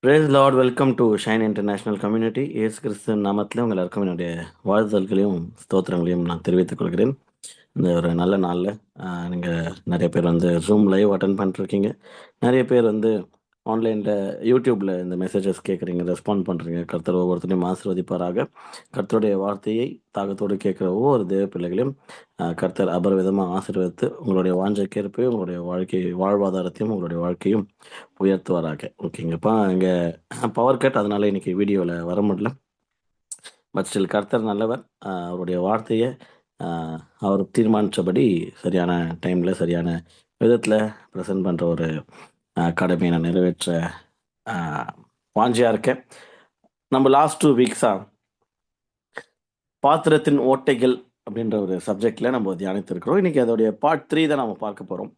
Brace Lord welcome to Shine International Community. இயேசு கிறிஸ்து நாமத்தில் உங்கள் எல்லாருக்கும் என்னுடைய வாழ்த்துதல்களையும் ஸ்தோத்திரங்களையும் நான் தெரிவித்துக் கொள்கிறேன். இந்த ஒரு நல்ல நாளில் நீங்கள் நிறைய பேர் வந்து ஜூம் லைவ் அட்டன் பண்ணிருக்கீங்க. நிறைய பேர் வந்து ஆன்லைனில் யூடியூப்பில் இந்த மெசேஜஸ் கேட்குறீங்க, ரெஸ்பாண்ட் பண்ணுறீங்க. கர்த்தர் ஒவ்வொருத்தரையும் ஆசீர்வதிப்பாராக. கர்த்தருடைய வார்த்தையை தாகத்தோடு கேட்குற ஒவ்வொரு தேவ பிள்ளைகளையும் கர்த்தர் அபரவிதமாக ஆசீர்வதித்து உங்களுடைய வாஞ்சைக்கேற்ப உங்களுடைய வாழ்வாதாரத்தையும் உங்களுடைய வாழ்க்கையும் உயர்த்துவாராக. ஓகேங்கப்பா. இங்கே பவர் கட், அதனால இன்னைக்கு வீடியோவில் வர முடியல. பட் ஸ்டில் கர்த்தர் நல்லவர். அவருடைய வார்த்தையை அவர் தீர்மானித்தபடி சரியான டைமில் சரியான விதத்தில் ப்ரெசென்ட் பண்ணுற ஒரு கடமையை நான் நிறைவேற்ற வாஞ்சியாக இருக்கேன். நம்ம லாஸ்ட் 2 வீக்ஸாக பாத்திரத்தின் ஓட்டைகள் அப்படின்ற ஒரு சப்ஜெக்டில் நம்ம தியானித்திருக்கிறோம். இன்றைக்கி அதோடைய பார்ட் 3 தான் நம்ம பார்க்க போகிறோம்.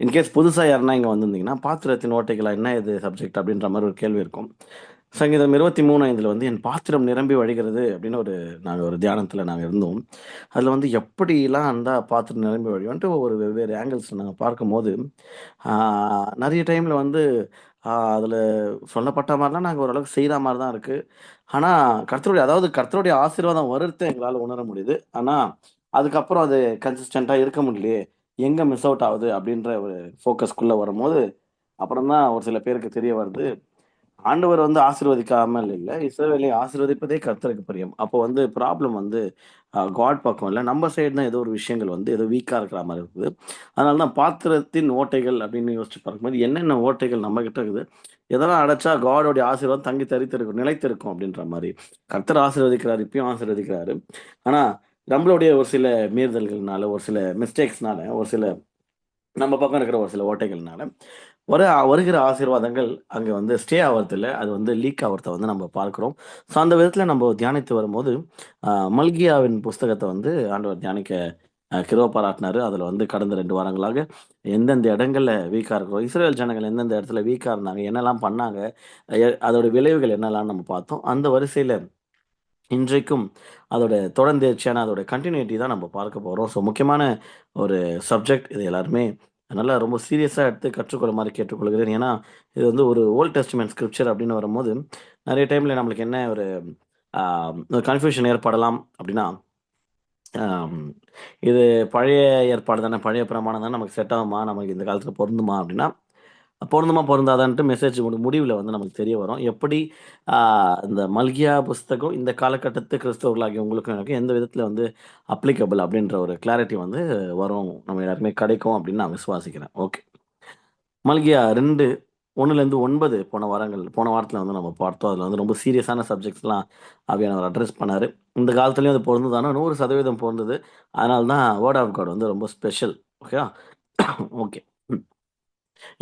இன்கேஸ் புதுசாக யாருன்னா இங்கே வந்திருந்தீங்கன்னா, பாத்திரத்தின் ஓட்டைகளா என்ன இது சப்ஜெக்ட் அப்படின்ற மாதிரி ஒரு கேள்வி இருக்கும். சங்கீதம் 23:5 வந்து என் பாத்திரம் நிரம்பி வழிகிறது அப்படின்னு நாங்கள் ஒரு தியானத்தில் நாங்கள் இருந்தோம். அதில் வந்து எப்படிலாம் அந்த பாத்திரம் நிரம்பி வழியோன்ட்டு ஒரு வெவ்வேறு ஆங்கிள்ஸ் நாங்கள் பார்க்கும்போது நிறைய டைமில் வந்து அதில் சொல்லப்பட்ட மாதிரிலாம் நாங்கள் ஓரளவுக்கு செய்கிற மாதிரி தான் இருக்குது. ஆனால் கர்த்தருடைய ஆசீர்வாதம் வருது எங்களால் உணர முடியுது. ஆனால் அதுக்கப்புறம் அது கன்சிஸ்டண்ட்டாக இருக்க முடியலையே, எங்கே மிஸ் அவுட் ஆகுது அப்படின்ற ஒரு ஃபோக்கஸ்க்குள்ளே வரும்போது அப்புறம் தான் ஒரு சில பேருக்கு தெரிய வருது, ஆண்டவர் வந்து ஆசீர்வதிக்காமல் இல்ல. இஸ்ரவேலை ஆசீர்வதிப்பதே கர்த்தருக்கு பிரியம். அப்போ வந்து ப்ராப்ளம் வந்து காட் பக்கம் இல்ல. நம்ம சைடு தான் ஏதோ ஒரு விஷயங்கள் வந்து ஏதோ வீக்கா இருக்கிற மாரி இருக்குது. அதனால தான் பாத்திரத்தின் ஓட்டைகள் அப்படின்னு யோசிச்சு பார்க்கும்போது, என்னென்ன ஓட்டைகள் நம்மகிட்ட இருக்குது? எதெல்லாம் அடைச்சா காடோடைய ஆசீர்வாதம் தங்கி தரித்திருக்கும், நிலைத்திருக்கும் அப்படின்ற மாரி. கர்த்தர் ஆசீர்வதிக்கிறாரு, இப்பயும் ஆசீர்வதிக்கிறாரு. ஆனா, நம்மளுடைய ஒரு சில மீறுதல்கள்னால, ஒரு சில மிஸ்டேக்ஸ்னால, ஒரு சில நம்ம பக்கம் இருக்கிற ஒரு சில ஓட்டைகள்னால, வருகிற ஆசீர்வாதங்கள் அங்க வந்து ஸ்டே ஆவறதில்ல. அது வந்து லீக் ஆவறத வந்து நம்ம பார்க்கிறோம். ஸோ, அந்த விதத்தில நம்ம தியானித்து வரும்போது, மல்கியாவின் புஸ்தகத்த வந்து ஆண்டவர் தியானிக்க கிருப பாராட்டினாரு. அதில வந்து கடந்த 2 வாரங்களாக எந்தெந்த இடங்கள்ல வீக்கா இருக்கிறோம், இஸ்ரவேல் ஜனங்கள் எந்தெந்த இடத்துல வீக்கா இருந்தாங்க, என்னலாம் பண்ணாங்க, அதோட விளைவுகள் என்னலான்னு நம்ம பார்த்தோம். அந்த வரிசையில இன்றைக்கும் தொடர்ந்தேர்ச்சியான அதோட கன்டினியூட்டி தான் நம்ம பார்க்க போறோம். ஸோ, முக்கியமான ஒரு சப்ஜெக்ட். இது எல்லாருமே நல்லா ரொம்ப சீரியஸா எடுத்து கற்றுக்கொள்ளுமாறு கேட்டுக்கொள்கிறேன். ஏன்னா, இது வந்து ஒரு ஓல்ட் டெஸ்டமென்ட் ஸ்கிரிப்சர் அப்படின்னு வரும்போது, நெறைய டைம்ல நம்மளுக்கு என்ன ஒரு ஆ கன்ஃப்யூஷன் ஏற்படலாம் அப்படின்னா, ஆம் இது பழைய ஏற்பாடு தானே, பழைய பிரமாணம் தானே, நமக்கு செட் ஆகுமா? நமக்கு இந்த காலத்தில பொருந்துமா? அப்படின்னா, பொருந்துமா, பொருந்தாதான்ட்டு மெசேஜ் முடிவுல வந்து நமக்கு தெரிய வரும். எப்படி ஆ இந்த மல்கியா புஸ்தகம் இந்த காலகட்டத்து கிறிஸ்தவர்களாகிய உங்களுக்கும் எனக்கும் எந்த விதத்தில வந்து அப்ளிகபிள் அப்படின்ற ஒரு கிளாரிட்டி வந்து வரும். நம்ம எல்லாருக்குமே கிடைக்கும் அப்படின்னு நான் விசுவாசிக்கிறேன். ஓகே. மல்கியா 2 1லேருந்து 9 போன வாரத்தில வந்து நம்ம பார்த்தோம். அதில வந்து ரொம்ப சீரியஸான சப்ஜெக்ட்ஸ்லாம் ஆவியானவர் அட்ரெஸ் பண்ணாரு. இந்த காலத்திலயும் அது பொருந்துதான்னா 100% பொருந்துது. அதனால தான் வேர்ட் ஆஃப் காட் வந்து ரொம்ப ஸ்பெஷல். ஓகேவா? ஓகே.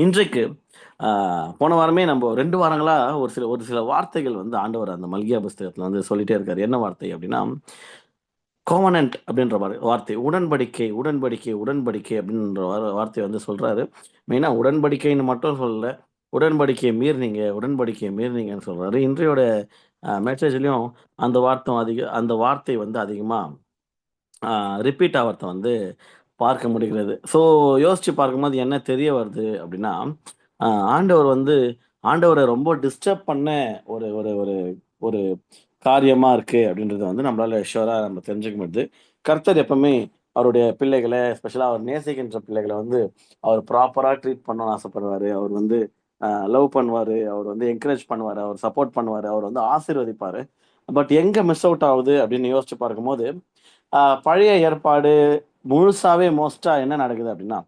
இன்றைக்கு ஆ போன வாரமே நம்ப 2 வாரங்களா ஒரு சில வார்த்தைகள் வந்து ஆண்டவர் அந்த மல்கியா புஸ்தகத்தில வந்து சொல்லிட்டே இருக்காரு. என்ன வார்த்தை அப்டின்னா, கோவனன்ட் அப்டின்ற வார்த்தை. உடன்படிக்கை, உடன்படிக்கை, உடன்படிக்கை அப்டின்ற வார்த்தைய வந்து சொல்றாரு. மெயினா உடன்படிக்கைன்னு மட்டும் சொல்லல. உடன்படிக்கைய மீறினீங்கன்னு சொல்றாரு. இன்றையோட மெசேஜ்லயும் அந்த வார்த்தை வந்து அதிகமா ஆ ரிப்பீட் ஆவறத வந்து பார்க்க முடிகிறது. ஸோ, யோசிச்சு பார்க்கும்போது என்ன தெரிய வருது அப்டின்னா, அ ஆண்டவர் வந்து ஆண்டவர ரொம்ப டிஸ்டர்ப் பண்ண ஒரு ஒரு ஒரு ஒரு காரியமா இருக்கு அப்டின்றத வந்து நம்மளால ஷூரா நம்ம தெரிஞ்சுக்க முடியுது. கர்த்தர் எப்பவுமே அவருடைய பிள்ளைகள, ஸ்பெஷலா அவர் நேசிக்கின்ற பிள்ளைகள வந்து அவர் ப்ராப்பரா ட்ரீட் பண்ணணும்னு ஆசைப்படுவாரு. அவர் வந்து லவ் பண்ணுவாரு. அவர் வந்து என்கரேஜ் பண்ணுவாரு. அவர் சப்போர்ட் பண்ணுவாரு. அவர் வந்து ஆசீர்வதிப்பாரு. பட் எங்க மிஸ் அவுட் ஆவுது அப்டின்னு யோசிச்சு பார்க்கும்போது, பழைய ஏற்பாடு முழுசாவே மோஸ்ட்டா என்ன நடக்குது அப்டின்னா,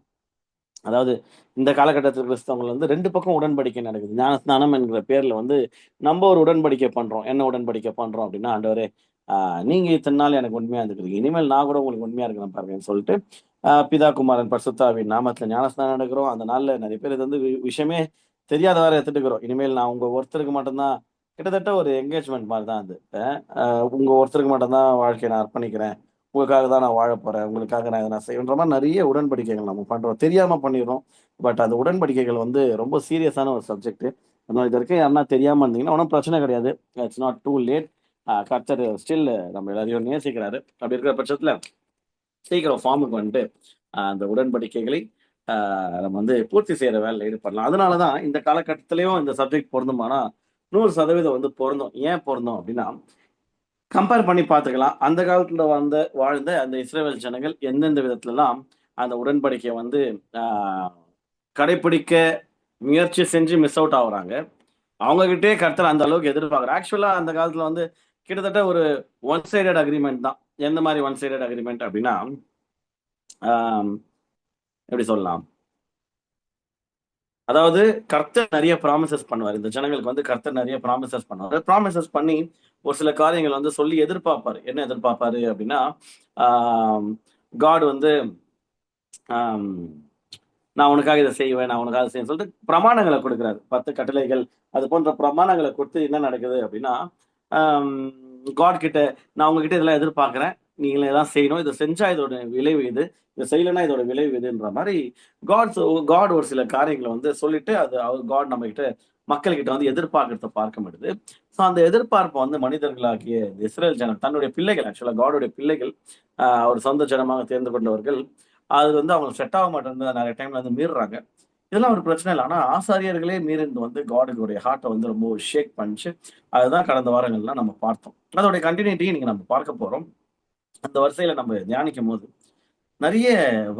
அதாவது இந்த காலகட்டத்தில கிறிஸ்தவங்கள் வந்து 2 பக்கம் உடன்படிக்கை நடக்குது. ஞானஸ்நானம் என்கிற பேர்ல வந்து நம்ப ஒரு உடன்படிக்கை பண்றோம். என்ன உடன்படிக்கை பண்றோம் அப்டின்னா, ஆண்டவரே, நீங்க இத்தன நாள் எனக்கு உண்மையா இருந்துக்கிறீங்க. இனிமேல் நான் கூட உங்களுக்கு உண்மையா இருக்கிறேன் பாருங்கன்னு சொல்ட்டு, பிதா, குமாரன், பரிசுத்த ஆவியின் நாமத்தில ஞானஸ்நானம் எடுக்கிறோம். அந்த நாள்ல நெறைய பேர் இது வந்து விஷயமே தெரியாத வேற எடுத்துட்டுருக்கிறோம். இனிமேல் நான் உங்க ஒருத்தருக்கு மட்டும் தான், கிட்டத்தட்ட ஒரு என்கேஜ்மென்ட் மாரி தான் அது. உங்க ஒருத்தருக்கு மட்டும் தான் வாழ்க்கைய நான் அர்ப்பணிக்கிறேன். உங்களுக்காக தான் நான் வாழப் போறேன். உங்களுக்காக நான் இத நான் செய்வேன்ற மாரி நெறைய உடன்படிக்கைகள் நம்ம பண்றோம். தெரியாம பண்ணிர்றோம். பட் அந்த உடன்படிக்கைகள் வந்து ரொம்ப சீரியஸான ஒரு சப்ஜெக்ட். அதனால இது வரைக்கும் யாருன்னா தெரியாம இருந்தீங்கன்னா, ஒண்ணும் பிரச்சனை கிடையாது. It's not too late. கர்த்தர் ஸ்டில் நம்ம எல்லாரையும் நேசிக்கிறாரு. அப்படி இருக்கிற பட்சத்தில சீக்கிரம் ஃபார்முக்கு வந்துட்டு, அந்த உடன்படிக்கைகளை நம்ம வந்து பூர்த்தி செய்ற வேலையில ஈடுபடலாம். அதனால தான் இந்த காலகட்டத்திலயும் இந்த சப்ஜெக்ட் பொருந்துமானா, 100% வந்து பொருந்தும். ஏன் பொருந்தும் அப்படின்னா, கம்பேர் பண்ணி பார்த்துக்கலாம். அந்த காலத்துல வாழ்ந்த அந்த இஸ்ரவேல் ஜனங்கள் எந்தெந்த விதத்துலலாம் அந்த உடன்படிக்கைய வந்து ஆ கடைப்பிடிக்க முயற்சி செஞ்சு மிஸ் அவுட் ஆகுறாங்க. அவங்க கிட்டயே கர்த்தர் அந்த அளவுக்கு எதிர்பார்க்கிறார். ஆக்சுவலா அந்த காலத்துல வந்து கிட்டத்தட்ட ஒரு ஒன் சைடட் அக்ரீமெண்ட் தான். எந்த மாரி ஒன் சைடட் அக்ரீமெண்ட் அப்படின்னா, ஆம் எப்படி சொல்லலாம்? அதாவது கர்த்தர் நெறைய புராமிசஸ் பண்ணுவாரு. இந்த ஜனங்களுக்கு வந்து கர்த்தர் நெறைய புராமிசஸ் பண்ணுவாரு. புராமிசஸ் பண்ணி ஒரு சில காரியங்கள் வந்து சொல்லி எதிர்பார்ப்பாரு. என்ன எதிர்பார்ப்பாரு அப்படின்னா, ஆம் காட் வந்து ஆம் நான் உனக்காக இத செய்வேன், நான் உனக்காக செய்வேன்னு சொல்லிட்டு பிரமாணங்கள குடுக்குறாரு. 10 கட்டளைகள், அது போன்ற பிரமாணங்கள குடுத்து என்ன நடக்குது அப்டின்னா, அம் காட் கிட்ட நான் உங்ககிட்ட இதெல்லாம் எதிர்பார்க்கிறேன். நீங்க இதெல்லாம் செய்யணும். இத செஞ்சா இதோட விளைவு இது. இத செய்யலன்னா இதோட விளைவு இதுன்ற மாரி காட் ஒரு சில காரியங்கள வந்து சொல்லிட்டு, அது காட் நம்மகிட்ட மக்கள்கிட்ட வந்து எதிர்பார்க்கிறத பார்க்க முடியுது. ஸோ அந்த எதிர்பார்ப்ப வந்து மனிதர்களாகிய இஸ்ரவேல் ஜனம் தன்னுடைய பிள்ளைகள் ஆக்சுவலா காடுடைய பிள்ளைகள், அவர் சொந்த ஜனமாக தேர்ந்து கொண்டவர்கள் அது வந்து அவங்களுக்கு செட் ஆக மாட்டேங்குது. நெறைய டைம்ல வந்து மீறுறாங்க. இதெல்லாம் ஒரு பிரச்சனை இல்ல. ஆனா ஆசாரியர்களே மீறினது வந்து காடுடைய ஹார்ட்ட வந்து ரொம்ப ஷேக் பண்ணுச்சு. அதுதான் கடந்த வாரங்கள்லாம் நம்ம பார்த்தோம். அதோடைய கன்டினியூட்டிய இன்னைக்கு நம்ம பார்க்க போறோம். அந்த வரிசையில நம்ம தியானிக்கும்போது, நெறைய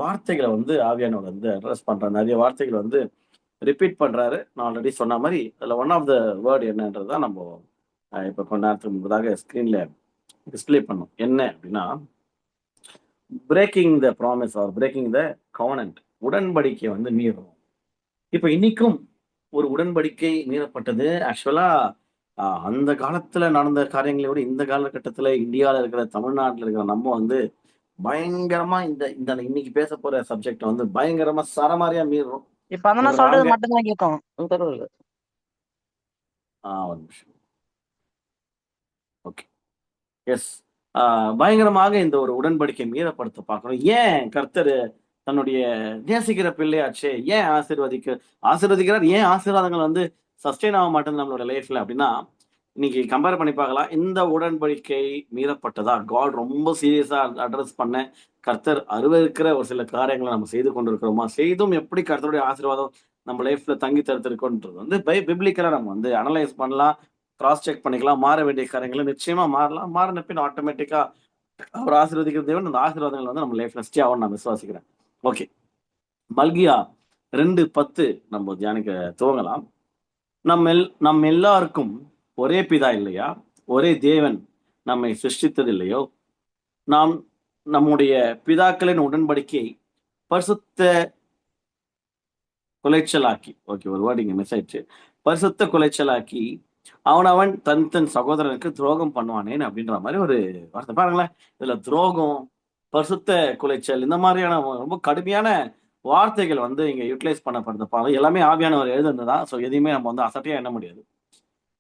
வார்த்தைகள வந்து ஆவியானவர் வந்து அட்ரஸ் பண்றார். நெறைய வார்த்தைகள வந்து ரிப்பீட் பண்றாரு. நான் ஆல்ரெடி சொன்ன மாரி, அதுல ஒன் ஆஃப் த வேர்ட் என்னன்றத தான் நம்போ இப்ப கொஞ்ச நேரத்துக்கு முன்பதாக ஸ்க்ரீன்ல டிஸ்ப்ளே பண்ணோம். என்ன அப்டின்னா, breaking the promise or breaking the covenant உடன்படிக்கைய வந்து மீறும். இப்ப இன்னைக்கும் ஒரு உடன்படிக்கை மீறப்பட்டது. ஆக்சுவலா அந்த காலத்துல நடந்த காரியங்களை விட இந்த காலகட்டத்துல இந்தியால இருக்கிற, தமிழ்நாட்டுல இருக்கிற நம்ம வந்து பயங்கரமா இந்த இந்த இன்னைக்கு பேசப் போற சப்ஜெக்ட்ட வந்து பயங்கரமா சரமாரியா மீறுறோம். இப்ப வந்து ஒரு நான் சொல்றது ராங்க மட்டும் தான் கேட்கும். பரவால்ல. ஒரு நிமிஷம். ஓகே. எஸ். ஆ பயங்கரமாக இந்த ஒரு உடன்படிக்கை மீறப்படுத்த பார்க்கிறோம். ஏன் கர்த்தரு தன்னுடைய நேசிக்கிற பிள்ளையாச்சே, ஏன் ஆசீர்வதிக்கிறார்? ஏன் ஆசீர்வாதங்கள் வந்து சஸ்டெயின் ஆக மாட்டேங்குது நம்மளோட லைஃப்ல அப்டின்னா, இன்னைக்கு கம்பேர் பண்ணி பார்க்கலாம். இந்த உடன்படிக்கை மீறப்பட்டதா? காட் ரொம்ப சீரியஸா அட்ரஸ் பண்ண கர்த்தர் அருவருக்கிற ஒரு சில காரியங்கள நம்ம செய்து கொண்டிருக்கிறோமா? செய்தும் எப்படி கர்த்தருடைய ஆசீர்வாதம் நம்ம லைஃப்ல தங்கி தரித்திருக்குன்றது வந்து பிப்ளிக்கலா நம்ம வந்து அனலைஸ் பண்ணலாம். கிராஸ் செக் பண்ணிக்கலாம். மாற வேண்டிய காரியங்கள நிச்சயமா மாறலாம். மாறின பின் ஆட்டோமேட்டிக்கா அவர் ஆசீர்வதிக்கிற தேவன் அந்த ஆசீர்வாதங்கள் வந்து நம்ம லைஃப்ல ஸ்டே ஆகும்னு நான் விசுவாசிக்கிறேன். ஓகே. மல்கியா 2:10 நம்ம தியானிக்க துவங்கலாம். நம் எல்லாருக்கும் ஒரே பிதா இல்லையா? ஒரே தேவன் நம்மை சிருஷ்டித்தது இல்லையோ? நாம் நம்முடைய பிதாக்களின் உடன்படிக்கையை பரிசுத்த குலைச்சலாக்கி ஓகே ஒரு வேர்ட் இங்க மிஸ் ஆயிடுச்சு. பரிசுத்த குலைச்சலாக்கி அவன் தன் சகோதரனுக்கு துரோகம் பண்ணுவானேன் அப்படின்ற மாரி ஒரு வார்த்தை. பாருங்களேன், இதுல துரோகம், பரிசுத்த குலைச்சல் இந்த மாதிரியான ரொம்ப கடுமையான வார்த்தைகள் வந்து இங்க யூட்டிலைஸ் பண்ணப்படுது. எல்லாமே ஆவியானவர் எழுதுனது தான். ஸோ எதையுமே நம்ம வந்து அசட்டையா எண்ண முடியாது.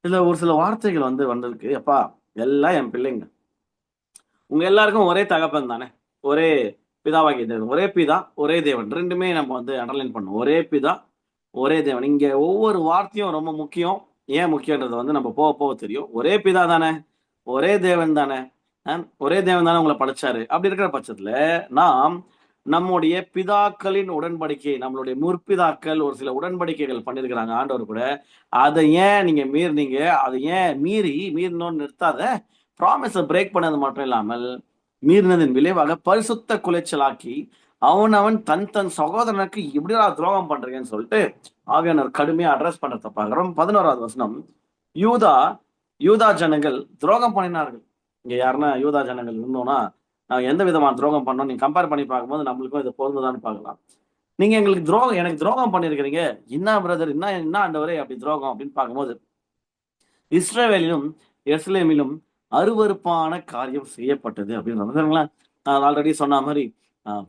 இதுல ஒரு சில வார்த்தைகள் வந்து வந்திருக்கு. "எப்பா எல்லாம் என் பிள்ளைங்க. உங்க எல்லாருக்கும் ஒரே தகப்பன் தானே. ஒரே பிதாவாகிய தேவன். ஒரே பிதா, ஒரே தேவன்." 2மே நம்ம வந்து அண்டர்லைன் பண்ணணும். ஒரே பிதா, ஒரே தேவன். இங்க ஒவ்வொரு வார்த்தையும் ரொம்ப முக்கியம். ஏன் முக்கியன்றது வந்து நம்ம போக போக தெரியும். ஒரே பிதா தானே, ஒரே தேவன் தானே, ஒரே தேவன் தானே உங்கள படைச்சாரு. அப்படி இருக்கிற பட்சத்துல, நாம் நம்முடைய பிதாக்களின் உடன்படிக்கை, நம்மளுடைய முற்பிதாக்கள் ஒரு சில உடன்படிக்கைகள் பண்ணியிருக்கிறாங்க ஆண்டவர் கூட. அத ஏன் நீங்க மீறுனீங்க? அத ஏன் மீறினோம்னு நிறுத்தாத. ப்ராமிஸ பிரேக் பண்ணது மட்டும் இல்லாமல், மீறினதின் விளைவாக பரிசுத்த குலைச்சலாக்கி, அவனவன் தன் சகோதரனுக்கு எப்படிடா துரோகம் பண்றீங்கன்னு சொல்லிட்டு, ஆவியானவர் கடுமையா அட்ரஸ் பண்றத பார்க்கிறோம். 11வது வசனம். யூதா யூதா ஜனங்கள் துரோகம் பண்ணினார்கள். இங்க யாருன்னா யூதா ஜனங்கள் இருந்தோம்னா, நாங்க எந்த விதமான துரோகம் பண்ணோம், நீங்க கம்பேர் பண்ணி பார்க்கும்போது நம்மளுக்கும் இது பொருந்துதான்னு பார்க்கலாம். நீங்க எனக்கு துரோகம் பண்ணியிருக்கிறீங்க. என்ன பிரதர்? என்ன ஆண்டவரே அப்படி துரோகம் அப்படின்னு பார்க்கும்போது, இஸ்ரவேலிலும் எருசலேமிலும் அருவருப்பான காரியம் செய்யப்பட்டது அப்படின்னு சரிங்களா? நான் ஆல்ரெடி சொன்ன மாரி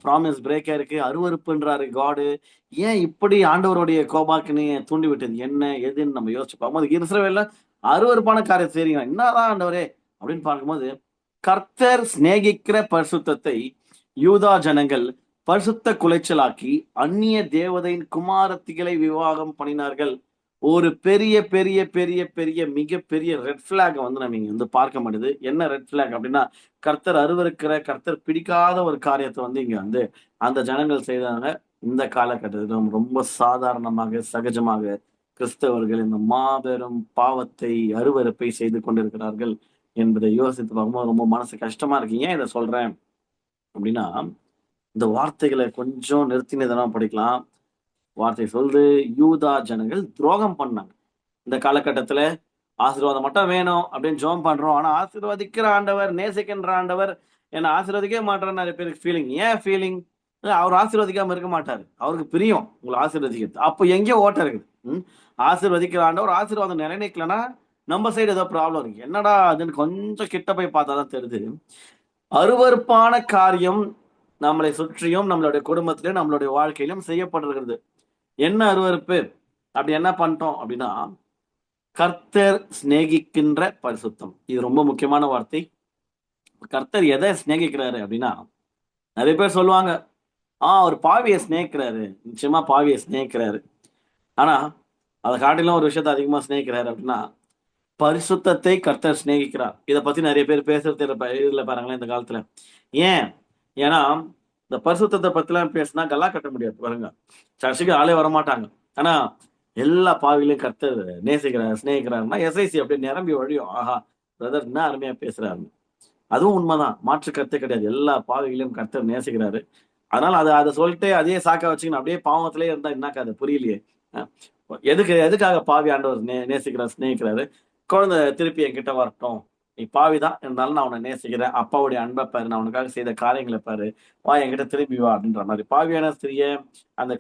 ப்ராமிஸ் பிரேக் ஆயிருக்கு. அருவருப்புன்றாரு காடு. ஏன் இப்படி ஆண்டவருடைய கோபாக்கினைய தூண்டி விட்டது என்ன? எதுன்னு நம்ம யோசிச்சு பார்க்கும்போது, இஸ்ரவேல்ல அருவருப்பான காரியம் செய்றீங்க. என்னதான் ஆண்டவரே? அப்படின்னு பார்க்கும்போது, கர்த்தர் சிநேகிக்கிற பரிசுத்தத்தை யூதா ஜனங்கள் பரிசுத்த குலைச்சலாக்கி அந்நிய தேவதையின் குமாரத்திகளை விவாகம் பண்ணினார்கள். ஒரு பெரிய பெரிய பெரிய பெரிய மிகப்பெரிய ரெட் ஃபிளாக வந்து நம்ம இங்க வந்து பார்க்க முடியுது. என்ன ரெட் ஃபிளாக் அப்படின்னா, கர்த்தர் அருவருக்கிற, கர்த்தர் பிடிக்காத ஒரு காரியத்த வந்து இங்க வந்து அந்த ஜனங்கள் செய்தாங்க. இந்த காலகட்டத்திலும் ரொம்ப சாதாரணமாக, சகஜமாக கிறிஸ்தவர்கள் இந்த மாபெரும் பாவத்தை அருவருப்பை செய்து கொண்டிருக்கிறார்கள் என்பதை யோசித்து பார்க்கும்போது ரொம்ப மனசு கஷ்டமா இருக்கு. ஏன் இதை சொல்றேன் அப்படின்னா, இந்த வார்த்தைகளை கொஞ்சம் நிறுத்தி நிதானமா படிக்கலாம். வார்த்தை சொல்லுது, யூதா ஜனங்கள் துரோகம் பண்ணாங்க. இந்த காலகட்டத்துல ஆசீர்வாதம் மட்டும் வேணும் அப்படின்னு ஜெபம் பண்றோம். ஆனா ஆசீர்வதிக்கிற ஆண்டவர், நேசிக்கின்ற ஆண்டவர் என்ன ஆசீர்வதிக்கவே மாட்டாருன்னு நிறைய பேருக்கு ஃபீலிங். ஏன் ஃபீலிங்? அவர் ஆசீர்வதிக்காம இருக்க மாட்டாரு. அவருக்கு பிரியம் உங்களை ஆசீர்வதிக்கிறது. அப்போ எங்கேயோ ஓட்டம் இருக்குது. ஆசீர்வதிக்கிற ஆண்டவர் ஆசீர்வாதம் நிலைநிக்கலன்னா நம்ம சைடு ஏதோ ப்ராப்ளம் இருக்கு. என்னடா அதுன்னு கொஞ்சம் கிட்ட போய் பார்த்தாதான் தெரியுது. அருவருப்பான காரியம் நம்மளை சுற்றியும் நம்மளுடைய குடும்பத்திலும் நம்மளுடைய வாழ்க்கையிலும் செய்யப்பட்டிருக்கிறது. என்ன அருவருப்பு? அப்படி என்ன பண்ணிட்டோம் அப்படின்னா, கர்த்தர் சிநேகிக்கின்ற பரிசுத்தம். இது ரொம்ப முக்கியமான வார்த்தை. கர்த்தர் எதை சிநேகிக்கிறாரு அப்படின்னா, நிறைய பேர் சொல்லுவாங்க, அவர் பாவியை சிநேகிக்கிறாரு. நிச்சயமா பாவியை சிநேகிக்கிறாரு. ஆனா அதை காட்டிலும் ஒரு விஷயத்தை அதிகமா சிநேகிக்கிறாரு அப்படின்னா, பரிசுத்தத்தை கர்த்தர் சிநேகிக்கிறார். இதை பத்தி நிறைய பேர் பேசுறது இதுல பாருங்களேன் இந்த காலத்துல. ஏன்? ஏன்னா இந்த பரிசுத்தத்தை பத்திலாம் பேசினா கல்லா கட்ட முடியாது பாருங்க. சர்ச்சுக்கு ஆளே வரமாட்டாங்க. ஆனா எல்லா பாவிலையும் கர்த்தர் நேசிக்கிறார், சிநேகிக்கிறாருன்னா எஸ்ஐசி அப்படியே நிரம்பி வழியும். ஆஹா, பிரதர் என்ன அருமையா பேசுறாரு. அதுவும் உண்மைதான், மாற்று கருத்தே கிடையாது. எல்லா பாவிகளையும் கர்த்தர் நேசிக்கிறாரு. அதனால அதை சொல்லிட்டு அதையே சாக்க வச்சுக்கணும். அப்படியே பாவத்திலே இருந்தா என்னக்கா அது புரியலையே. எதுக்காக பாவி ஆண்டவர் நேசிக்கிறார், சிநேகிக்கிறாரு? குழந்தை திருப்பி என்கிட்ட வரட்டும், நீ பாவிதான் இருந்தாலும் நான் உன்னை நேசிக்கிறேன், அப்பாவுடைய அன்பை பாரு, நான் உனக்காக செய்த காரியங்களை பாரு, வா என்கிட்ட திரும்பி வா அப்படின்ற மாதிரி. பாவியான ஸ்திரிய அந்த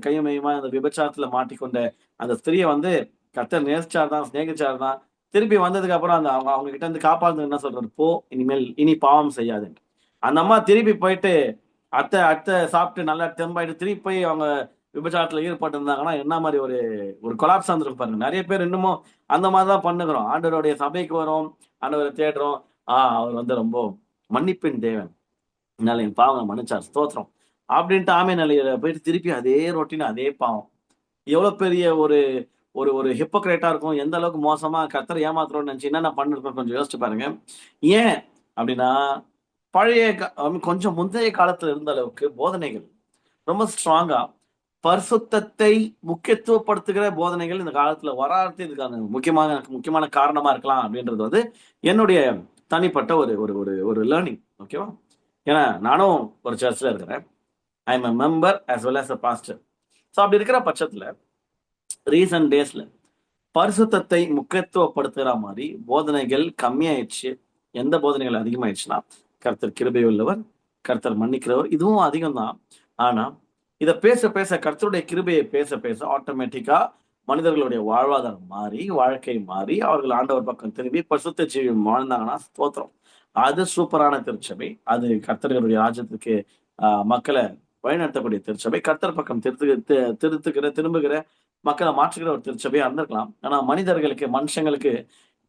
கையமையுமா அந்த விபச்சாரத்துல மாட்டிக்கொண்ட அந்த ஸ்திரியை கர்த்தர் நேசிச்சார்தான், சிநேகிச்சார்தான். திருப்பி வந்ததுக்கு அப்புறம் அந்த அவங்க அவங்க கிட்ட இருந்து காப்பாந்து என்ன சொல்றாரு? போ, இனி பாவம் செய்யாது. அந்த அம்மா திருப்பி போயிட்டு அத்தை அத்தை சாப்பிட்டு நல்லா தெம்பாயிட்டு திருப்பி போய் அவங்க விபச்சாரத்துல ஈடுபட்டு இருந்தாங்கன்னா என்ன மாதிரி ஒரு ஒரு கொலாப்ஸ் வந்துருக்கு பாருங்க. நிறைய பேர் இன்னமும் அந்த மாதிரிதான் பண்ணுகிறோம். ஆண்டவருடைய சபைக்கு வரோம், ஆண்டவரை தேடுறோம். அவர் ரொம்ப மன்னிப்பின் தேவன், என்னால என் பாவங்களை மன்னிச்சார், ஸ்தோத்திரம் அப்படின்ட்டு ஆமே நிலையில போயிட்டு திருப்பி அதே ரொட்டீன், அதே பாவம். எவ்வளவு பெரிய ஒரு ஒரு ஒரு ஹிப்போக்ரேட்டா இருக்கும், எந்த அளவுக்கு மோசமா கர்த்தரை ஏமாத்துறோம்னு நினைச்சு என்னென்ன பண்ணிருக்கோம் கொஞ்சம் யோசிச்சு பாருங்க. ஏன் அப்படின்னா, பழைய கொஞ்சம் முந்தைய காலத்துல இருந்த அளவுக்கு போதனைகள் ரொம்ப ஸ்ட்ராங்கா பரிசுத்தத்தை முக்கியத்துவப்படுத்துகிற போதனைகள் இந்த காலத்துல வராது. இதுக்கான முக்கியமான காரணமா இருக்கலாம் அப்படின்றது என்னுடைய தனிப்பட்ட ஒரு ஒரு ஒரு ஒரு லேர்னிங். ஓகேவா? ஏன்னா நானும் ஒரு சர்ச்ல இருக்கிறேன். I am a member as well as a pastor. So அப்படி இருக்கிற பட்சத்துல ரீசன்ட் டேஸ்ல பரிசுத்தத்தை முக்கியத்துவப்படுத்துகிற மாதிரி போதனைகள் கம்மியாயிடுச்சு. எந்த போதனைகள் அதிகமாயிடுச்சுன்னா, கர்த்தர் கிருபை உள்ளவர், கர்த்தர் மன்னிக்கிறவர், இதுவும் அதிகம் தான். ஆனா இதை பேச பேச, கர்த்தருடைய கிருபையை பேச பேச ஆட்டோமேட்டிக்கா மனிதர்களுடைய வாழ்வாதாரம் மாறி, வாழ்க்கை மாறி, அவர்கள் ஆண்டவர் பக்கம் திரும்பி பரிசுத்த ஜீவியம் வாழ்ந்தாங்கன்னா ஸ்தோத்திரம். அது சூப்பரான திருச்சபை. அது கர்த்தர்களுடைய ராஜ்யத்துக்கு மக்களை வழிநடத்தக்கூடிய திருச்சபை. கர்த்தர் பக்கம் திரும்புகிற மக்களை மாற்றுகிற ஒரு திருச்சபையா இருந்திருக்கலாம். ஆனா மனிதர்களுக்கு, மனுஷங்களுக்கு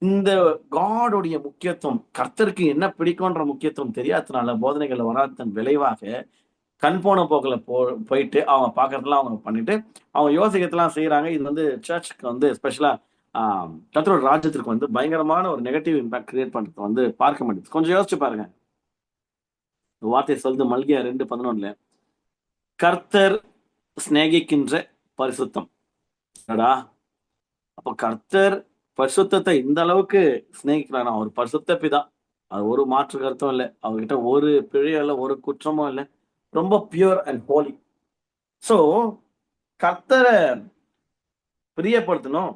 இந்த காடோடைய முக்கியத்துவம், கர்த்தருக்கு என்ன பிடிக்கும்ன்ற முக்கியத்துவம் தெரியாததுனால போதனைகள் வராதன் விளைவாக கண் போன போக்கில் போயிட்டு அவங்க பாக்குறதுலாம் அவங்க பண்ணிட்டு அவங்க யோசிக்கிறதுலாம் செய்யறாங்க. இது சர்ச்சுக்கு ஸ்பெஷலா கர்த்தரோட ராஜ்யத்திற்கு பயங்கரமான ஒரு நெகட்டிவ் இம்பாக்ட் கிரியேட் பண்றது பார்க்க முடியுது. கொஞ்சம் யோசிச்சு பாருங்க. வார்த்தை சொல்லுது மல்கியா 2:11, கர்த்தர் சிநேகிக்கின்ற பரிசுத்தம். அப்ப கர்த்தர் பரிசுத்தத்தை இந்த அளவுக்கு சிநேகிக்கிறானா, ஒரு பரிசுத்த பிதா, அது ஒரு மாற்று கருத்தும் இல்லை. அவர்கிட்ட ஒரு பிழையும் இல்லை, ஒரு குற்றமும் இல்லை, ரொம்ப பியூர் அண்ட் ஹோலி. சோ கர்த்தரை பிரியப்படுத்தணும்.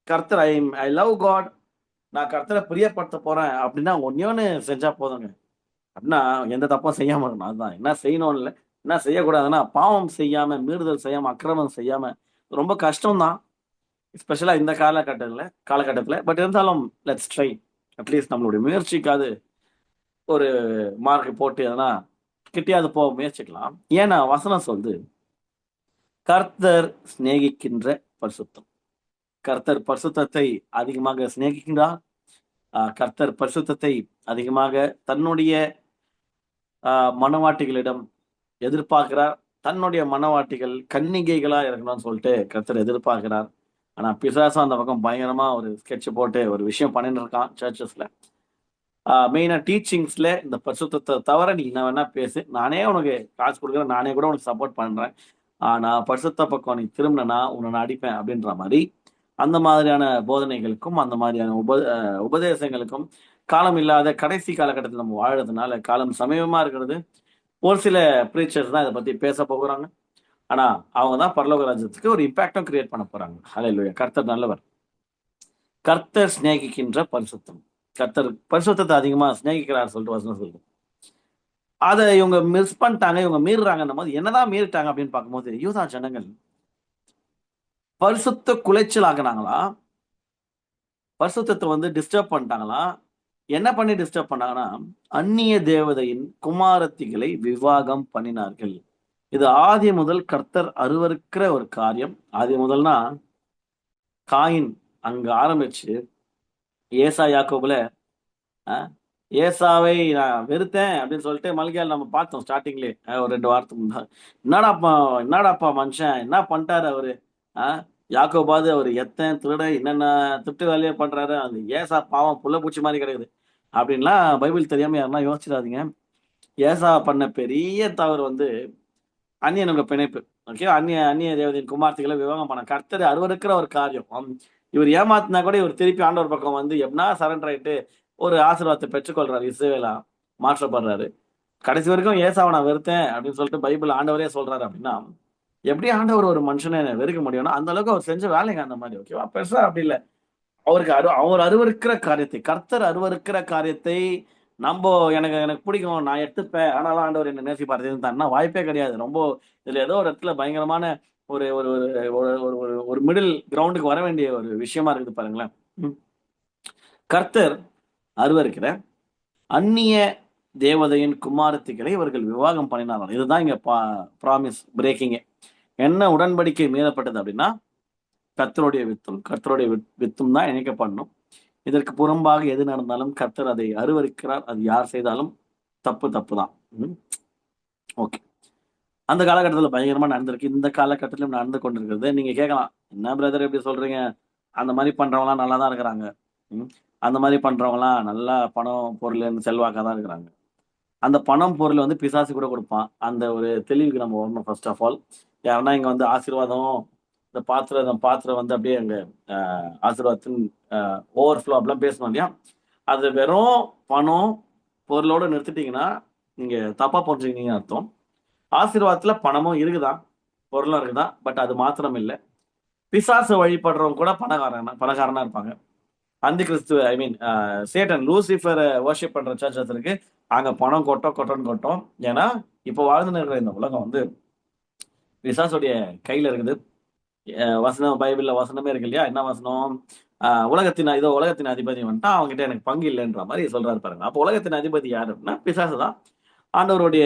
கர்த்தர் ஐ லவ் காட், நான் கர்த்தரை பிரியப்படுத்த போறேன் அப்படின்னா ஒன்னே செஞ்சா போதுங்க. அப்படின்னா எந்த தப்பும் செய்யாம இருக்கணும். அதுதான் என்ன செய்யணும் இல்லை, என்ன செய்யக்கூடாதுன்னா பாவம் செய்யாம, மீறுதல் செய்யாம, அக்கிரமம் செய்யாம. ரொம்ப கஷ்டம்தான், ஸ்பெஷலா இந்த காலகட்டத்துல. பட் இருந்தாலும் லெட்ஸ் ட்ரை. அட்லீஸ்ட் நம்மளுடைய முயற்சிக்காது ஒரு மார்க் போட்டு எதனா கிட்டியாவது போக முயற்சிக்கலாம். ஏன்னா வசனம் சொல்லுது, கர்த்தர் சிநேகிக்கின்ற பரிசுத்தம். கர்த்தர் பரிசுத்தத்தை அதிகமாக சிநேகிக்கின்றார். கர்த்தர் பரிசுத்தத்தை அதிகமாக தன்னுடைய மனவாட்டிகளிடம் எதிர்பார்க்கிறார். தன்னுடைய மனவாட்டிகள் கன்னிகைகளா இருக்கணும்னு சொல்லிட்டு கர்த்தர் எதிர்பார்க்கிறார். ஆனா பிசாசம் அந்த பக்கம் பயங்கரமா ஒரு ஸ்கெட்ச் போட்டு ஒரு விஷயம் பண்ணிட்டு இருக்கான் சர்ச்சஸ்ல. மெயினா டீச்சிங்ஸ்ல இந்த பரிசுத்தத்தை தவிர நீ என்ன வேணா பேசு, நானே உனக்கு காசு கொடுக்குறேன், நானே கூட உனக்கு சப்போர்ட் பண்றேன், ஆனா பரிசுத்த பக்கம் நீ திரும்பினா உன்னை நான் அடிப்பேன் அப்படின்ற மாதிரி அந்த மாதிரியான போதனைகளுக்கும் அந்த மாதிரியான உபதேசங்களுக்கும் காலம் இல்லாத கடைசி காலகட்டத்தில் நம்ம வாழறதுனால காலம் சமீபமா இருக்கிறது. ஒரு சில ப்ரீச்சர்ஸ் தான் இதை பத்தி பேச போகிறாங்க. ஆனா அவங்க தான் பரலோக ராஜ்யத்துக்கு ஒரு இம்பாக்டும் கிரியேட் பண்ண போறாங்க. ஹalleluya. கர்த்தர் நல்லவர். கர்த்தர் சிநேகிக்கின்ற பரிசுத்தம். கர்த்தர் பரிசுத்தத்தை அதிகமா சிநேகிக்கிறார் சொல்லிட்டு வசனம் சொல்லுது. அதை இவங்க மிஸ் பண்ணிட்டாங்க, இவங்க மீறுறாங்கன்னும் போது என்னதான் மீறிட்டாங்க அப்படின்னு பார்க்கும்போது யூதா ஜனங்கள் பரிசுத்த குலைச்சல் ஆக்குனாங்களா, பரிசுத்தத்தை வந்து டிஸ்டர்ப் பண்ணிட்டாங்களா, என்ன பண்ணி டிஸ்டர்ப் பண்ணாங்கன்னா அந்நிய தேவதையின் குமாரத்திகளை விவாகம் பண்ணினார்கள். இது ஆதி முதல் கர்த்தர் அருவருக்கிற ஒரு காரியம். ஆதி முதல்னா காயின் அங்க ஆரம்பிச்சு ஏசா யாக்கோபுல ஏசாவை நான் வெறுத்தேன் அப்படின்னு சொல்லிட்டு மல்கியால் நம்ம பார்த்தோம் ஸ்டார்டிங்லேயே ஒரு 2 வாரத்துக்கு முன்னாடி. என்னடாப்பா மனுஷன் என்ன பண்ணிட்டாரு அவரு. யாக்கோபாது அவர் எத்தன் திருட என்னென்ன திட்டு வேலையை பண்றாரு. அந்த ஏசா பாவம் புள்ள பூச்சி மாதிரி கிடைக்குது அப்படின்லாம் பைபிள் தெரியாம யாருன்னா யோசிச்சிடாதீங்க. ஏசா பண்ண பெரிய தவறு வந்து அந்நியனோட பிணைப்பு. ஓகே, அந்நிய அந்நிய தேவதையின் குமார்த்திகளை விவாகம் பண்ண கர்த்தர் அருவருக்கிற ஒரு காரியம். இவர் ஏமாத்தினா கூட இவர் திருப்பி ஆண்டவர் பக்கம் வந்து எப்படின்னா சரண்டர் ஆயிட்டு ஒரு ஆசீர்வாதத்தை பெற்றுக்கொள்றாரு. இஸ்ரவேலா மாற்றப்படுறாரு. கடைசி வரைக்கும் ஏசாவை நான் வெறுத்தேன் அப்படின்னு சொல்லிட்டு பைபிள் ஆண்டவரே சொல்றாரு அப்படின்னா எப்படி ஆண்டவர் ஒரு மனுஷனை வெறுக்க முடியும்னா அந்த அளவுக்கு அவர் செஞ்ச வேலைங்க அந்த மாதிரி. ஓகேவா, பெருசா அப்படி இல்லை. அவருக்கு அவர் அருவருக்கிற காரியத்தை, கர்த்தர் அருவருக்கிற காரியத்தை நம்ம எனக்கு எனக்கு பிடிக்கும் நான் எடுத்துப்பேன் ஆனாலும் ஆண்டவர் என்ன நேசிப்பாரு தன்னா வாய்ப்பே கிடையாது. ரொம்ப இதுல ஏதோ ஒரு இடத்துல பயங்கரமான ஒரு ஒரு ஒரு ஒரு ஒரு ஒரு மிடில் கிரவுண்டுக்கு வர வேண்டிய ஒரு விஷயமா இருக்குது பாருங்களேன். கர்த்தர் அருவருக்கிற அந்நிய தேவதையின் குமாரத்திகளை இவர்கள் விவாகம் பண்ணினார்கள். இதுதான் இங்க ப்ராமிஸ் பிரேக்கிங். என்ன உடன்படிக்கை மீறப்பட்டது அப்படின்னா கர்த்தருடைய வித்தும் தான் இணைக்கப்படணும். இதற்கு புறம்பாக எது நடந்தாலும் கர்த்தர் அதை அருவருக்கிறார். அது யார் செய்தாலும் தப்பு தான். ஓகே, அந்த காலகட்டத்தில் பயங்கரமா நடந்திருக்கு. இந்த காலகட்டத்திலும் நடந்து கொண்டிருக்கிறது. நீங்க கேட்கலாம், என்ன பிரதர் எப்படி சொல்றீங்க, அந்த மாதிரி பண்றவங்களாம் நல்லா தான் இருக்கிறாங்க. அந்த மாதிரி பண்றவங்களாம் நல்லா பணம் பொருள் செல்வாக்காக தான் இருக்கிறாங்க. அந்த பணம் பொருள் வந்து பிசாசு கூட கொடுப்பான். அந்த ஒரு தெளிவுக்கு நம்ம வரணும். ஃபர்ஸ்ட் ஆஃப் ஆல் யாருன்னா இங்க வந்து ஆசீர்வாதம் இந்த பாத்திரம் வந்து அப்படியே அங்க ஆசீர்வாதத்தின் ஓவர்ஃப்ளோ அப்படிலாம் பேசணும் இல்லையா. அது வெறும் பணம் பொருளோட நிறுத்திட்டீங்கன்னா நீங்க தப்பா புரிஞ்சுக்கிட்டீங்கன்னு அர்த்தம். ஆசீர்வாதத்துல பணமும் இருக்குதான், பொருளும் இருக்குதான். பட் அது மாத்திரம் இல்லை. பிசாசு வழிபடுறவங்க கூட பணக்காரனா இருப்பாங்க. அந்த கிறிஸ்துவ ஐ மீன் சேட்டன் லூசிஃபர் வர்ஷிப் பண்ற சர்ச்சஸ் இருக்கு. அங்க பணம் கொட்டும். ஏன்னா இப்ப வாழ்ந்துன்னு இருக்கிற இந்த உலகம் வந்து பிசாசுடைய கையில இருக்குது. வசனம் பைபிள்ல வசனமே இருக்கு இல்லையா. என்ன வசனம்? உலகத்தின் அதிபதி வந்துட்டா அவங்ககிட்ட எனக்கு பங்கு இல்லைன்ற மாதிரி சொல்றாரு பாருங்க. அப்போ உலகத்தின் அதிபதி யாரு அப்படின்னா பிசாசு தான். ஆண்டவருடைய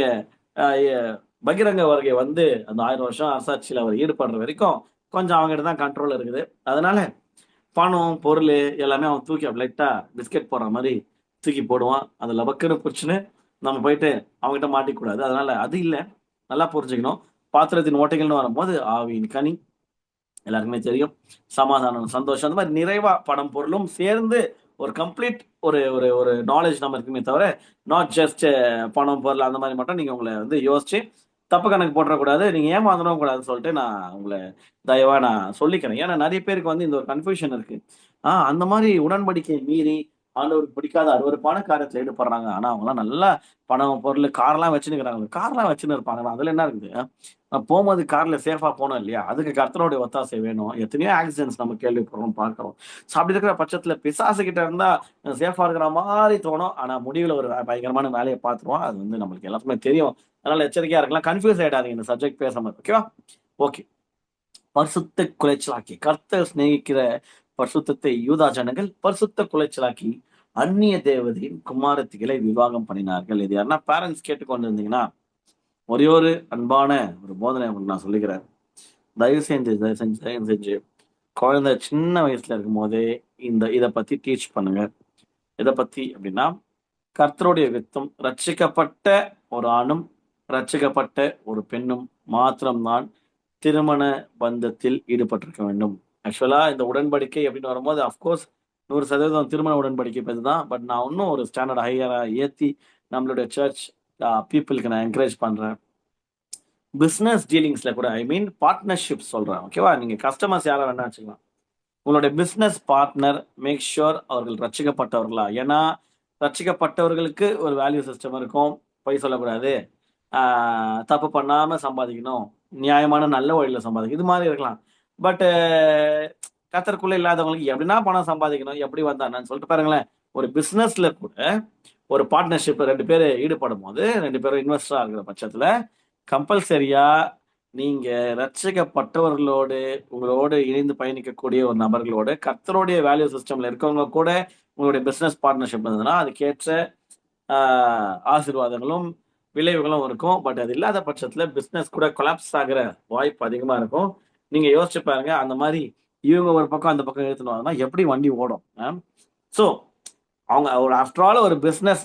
பகிரங்க வருகை வந்து அந்த 1000 வருஷம் அரசாட்சியில் அவர் ஈடுபடுற வரைக்கும் கொஞ்சம் அவங்ககிட்ட தான் கண்ட்ரோல் இருக்குது. அதனால பணம் பொருள் எல்லாமே அவன் தூக்கி லைட்டா பிஸ்கெட் போடுற மாதிரி தூக்கி போடுவான். அது லபக்குன்னு புடிச்சுன்னு நம்ம போயிட்டு அவங்ககிட்ட மாட்டிக்கூடாது. அதனால அது இல்லை, நல்லா புரிஞ்சுக்கணும். பாத்திரத்தின் ஓட்டைகள்னு வரும்போது ஆவியின் கனி எல்லாருக்குமே தெரியும். சமாதானம், சந்தோஷம், அந்த மாதிரி நிறைவா பணம் பொருளும் சேர்ந்து ஒரு கம்ப்ளீட் ஒரு ஒரு ஒரு நாலேஜ் நம்ம இருக்குமே தவிர நாட் ஜஸ்ட் பணம் பொருள் அந்த மாதிரி மட்டும் நீங்க உங்களை வந்து யோசிச்சு தப்பு கணக்கு போட்டுறக்கூடாது. நீங்க ஏமாந்துடவும் கூடாதுன்னு சொல்லிட்டு நான் உங்களை தயவா நான் சொல்லிக்கிறேன். ஏன்னா நிறைய பேருக்கு வந்து இந்த ஒரு கன்ஃபியூஷன் இருக்கு. அந்த மாதிரி உடன்படிக்கை மீறி ஆண்டவருக்கு பிடிக்காத அருவருப்பான காரியத்துல ஈடுபடுறாங்க. ஆனா அவங்கலாம் நல்லா பணம் பொருள் கார்லாம் வச்சுன்னுக்குறாங்க. கார்லாம் வச்சுன்னு இருப்பாங்க. அதுல என்ன இருக்குது? போகும்போது கார்ல சேஃபா போனோம் இல்லையா, அதுக்கு கர்த்தருடைய ஒத்தாசை வேணும். எத்தனையோ ஆக்சிடென்ட்ஸ் நம்ம கேள்விப்படுறோம், பார்க்கிறோம். ஸோ அப்படி இருக்கிற பட்சத்துல பிசாசு கிட்ட இருந்தா சேஃபா இருக்கிற மாதிரி தோணும். ஆனா முடிவுல ஒரு பயங்கரமான வேலையை பார்த்துருவோம். அது வந்து நம்மளுக்கு எல்லாருக்குமே தெரியும். அதனால எச்சரிக்கையா இருக்கலாம். கன்ஃபியூஸ் ஆயிடாதீங்க இந்த சப்ஜெக்ட் பேசும்போது. ஓகேவா? ஓகே. பரிசுத்த குலைச்சலாக்கி கர்த்தர் சிநேகிக்கிற பரிசுத்தத்தை யூதா ஜனங்கள் பரிசுத்த குலைச்சலாக்கி அந்நிய தேவதையின் குமாரத்திகளை விவாகம் பண்ணினார்கள். இது யாருன்னா பேரண்ட்ஸ் கேட்டுக்கொண்டு இருந்தீங்கன்னா ஒரே ஒரு அன்பான ஒரு போதனை உங்களுக்கு நான் சொல்லிக்கிறேன். தயவு செஞ்சு குழந்தை சின்ன வயசுல இருக்கும் போதே இதை பத்தி டீச் பண்ணுங்க. இதை பத்தி அப்படின்னா கர்த்தருடைய வித்தும் ரட்சிக்கப்பட்ட ஒரு ஆணும் ரட்சிக்கப்பட்ட ஒரு பெண்ணும் மாத்திரம்தான் திருமண பந்தத்தில் ஈடுபட்டிருக்க வேண்டும். ஆக்சுவலா இந்த உடன்படிக்கை அப்படின்னு வரும்போது அஃப்கோர்ஸ் 100% திருமண உடன்படிக்கை பற்றி பட் நான் இன்னும் ஒரு ஸ்டாண்டர்ட் ஹையரா ஏற்றி நம்மளுடைய சர்ச் பீப்புளுக்கு நான் என்கரேஜ் பண்றேன். பிசினஸ் டீலிங்ஸ்ல கூட ஐ மீன் பார்ட்னர்ஷிப் சொல்றேன். ஓகேவா? நீங்க கஸ்டமர்ஸ் யாரை வேணா வச்சுக்கலாம். உங்களுடைய பிசினஸ் பார்ட்னர் மேக் ஷூர் அவர்கள் ரட்சிக்கப்பட்டவர்களா. ஏன்னா ரட்சிக்கப்பட்டவர்களுக்கு ஒரு வேல்யூ சிஸ்டம் இருக்கும். பொய் சொல்லக்கூடாது, தப்பு பண்ணாம சம்பாதிக்கணும், நியாயமான நல்ல வழியில சம்பாதிக்கணும், இது மாதிரி இருக்கலாம். பட் கத்தருக்குள்ள இல்லாதவங்களுக்கு எப்படின்னா பணம் சம்பாதிக்கணும், எப்படி வந்தான்னு சொல்லிட்டு பாருங்களேன். ஒரு பிசினஸ்ல கூட ஒரு பார்ட்னர்ஷிப் 2 பேர் ஈடுபடும் போது 2 பேரும் இன்வெஸ்டரா இருக்கிற பட்சத்துல கம்பல்சரியா நீங்க ரட்சிக்கப்பட்டவர்களோடு உங்களோடு இணைந்து பயணிக்கக்கூடிய ஒரு நபர்களோடு கர்த்தருடைய வேல்யூ சிஸ்டம்ல இருக்கவங்க கூட உங்களுடைய பிசினஸ் பார்ட்னர்ஷிப் இருந்ததுன்னா அதுக்கேற்ற ஆசீர்வாதங்களும் விளைவுகளும் இருக்கும். பட் அது இல்லாத பட்சத்துல பிசினஸ் கூட கொலாப்ஸ் ஆகிற வாய்ப்பு அதிகமா இருக்கும். நீங்க யோசிச்சு பாருங்க, அந்த மாதிரி இவங்க ஒரு பக்கம் அந்த பக்கம் எடுத்துன்னு எப்படி வண்டி ஓடும். ஸோ அவங்க ஒரு ஆஃப்டர் ஆல் ஒரு பிசினஸ்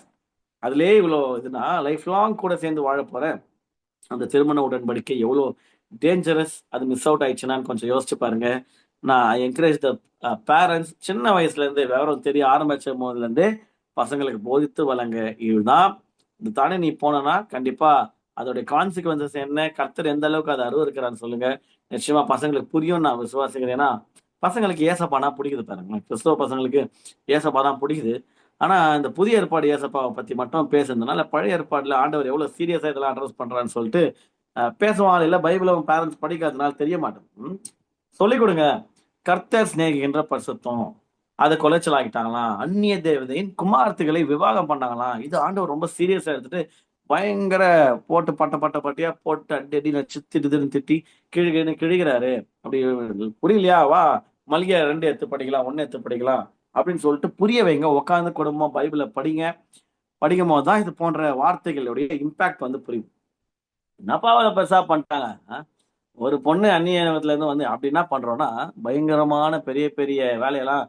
அதுலயே இவ்வளோ இதுனா லைஃப் லாங் கூட சேர்ந்து வாழ போற அந்த திருமண உடன்படிக்கை எவ்வளோ டேஞ்சரஸ். அது மிஸ் அவுட் ஆயிடுச்சுன்னான்னு கொஞ்சம் யோசிச்சு பாருங்க. நான் என்கரேஜ் த பேரண்ட்ஸ் சின்ன வயசுல இருந்து விவரம் தெரிய ஆரம்பிச்ச போதுல இருந்தே பசங்களுக்கு போதித்து வளங்க. இதுதான் இது தானே நீ போனா கண்டிப்பா அதோடைய கான்சிக்வன்சஸ் என்ன, கர்த்தர் எந்த அளவுக்கு அதை அருவருக்கிறான்னு சொல்லுங்க. நிச்சயமா பசங்களுக்கு புரியும் நான் விசுவாசிக்கிறேன். ஏன்னா பசங்களுக்கு ஏசப்பானா பிடிக்குது பாருங்க. கிறிஸ்தவ பசங்களுக்கு ஏசப்பா தான் பிடிக்குது. ஆனா இந்த புதிய ஏற்பாடு ஏசப்பாவை பத்தி மட்டும் பேசுறதுனால பழைய ஏற்பாடுல ஆண்டவர் எவ்வளவு சீரியஸா இதெல்லாம் அட்ரஸ் பண்றான்னு சொல்லிட்டு பேசுவான். இல்ல பைபிளும் பேரண்ட்ஸ் படிக்காதனால தெரிய மாட்டேன். சொல்லிக் கொடுங்க. கர்த்தர் சிநேகிக்கின்ற பரிசுத்தம் அதை குலைச்சல் ஆகிட்டாங்களாம். அந்நிய தேவதையின் குமார்த்திகளை விவாகம் பண்ணாங்களாம். இது ஆண்டவர் ரொம்ப சீரியஸா எடுத்துட்டு பயங்கர போட்டு பட்டையா போட்டு அடி அடி நச்சு திட்டுன்னு திட்டி கிழிகிறாரு. அப்படி புரியலையா? வா மல்லிகை 2 எடுத்து படிக்கலாம், 1 எடுத்து படிக்கலாம் அப்படின்னு சொல்லிட்டு புரிய வைங்க. உட்காந்து குடும்பமா பைபிளை படிங்க. படிக்கும் போது தான் இது போன்ற வார்த்தைகளுடைய இம்பாக்ட் வந்து புரியும். என்னப்பா அவளை பெருசா பண்ணிட்டாங்க. ஒரு பொண்ணு அந்நிய இனத்துல இருந்து வந்து அப்படி என்ன பண்றோம்னா பயங்கரமான பெரிய பெரிய வேலையெல்லாம்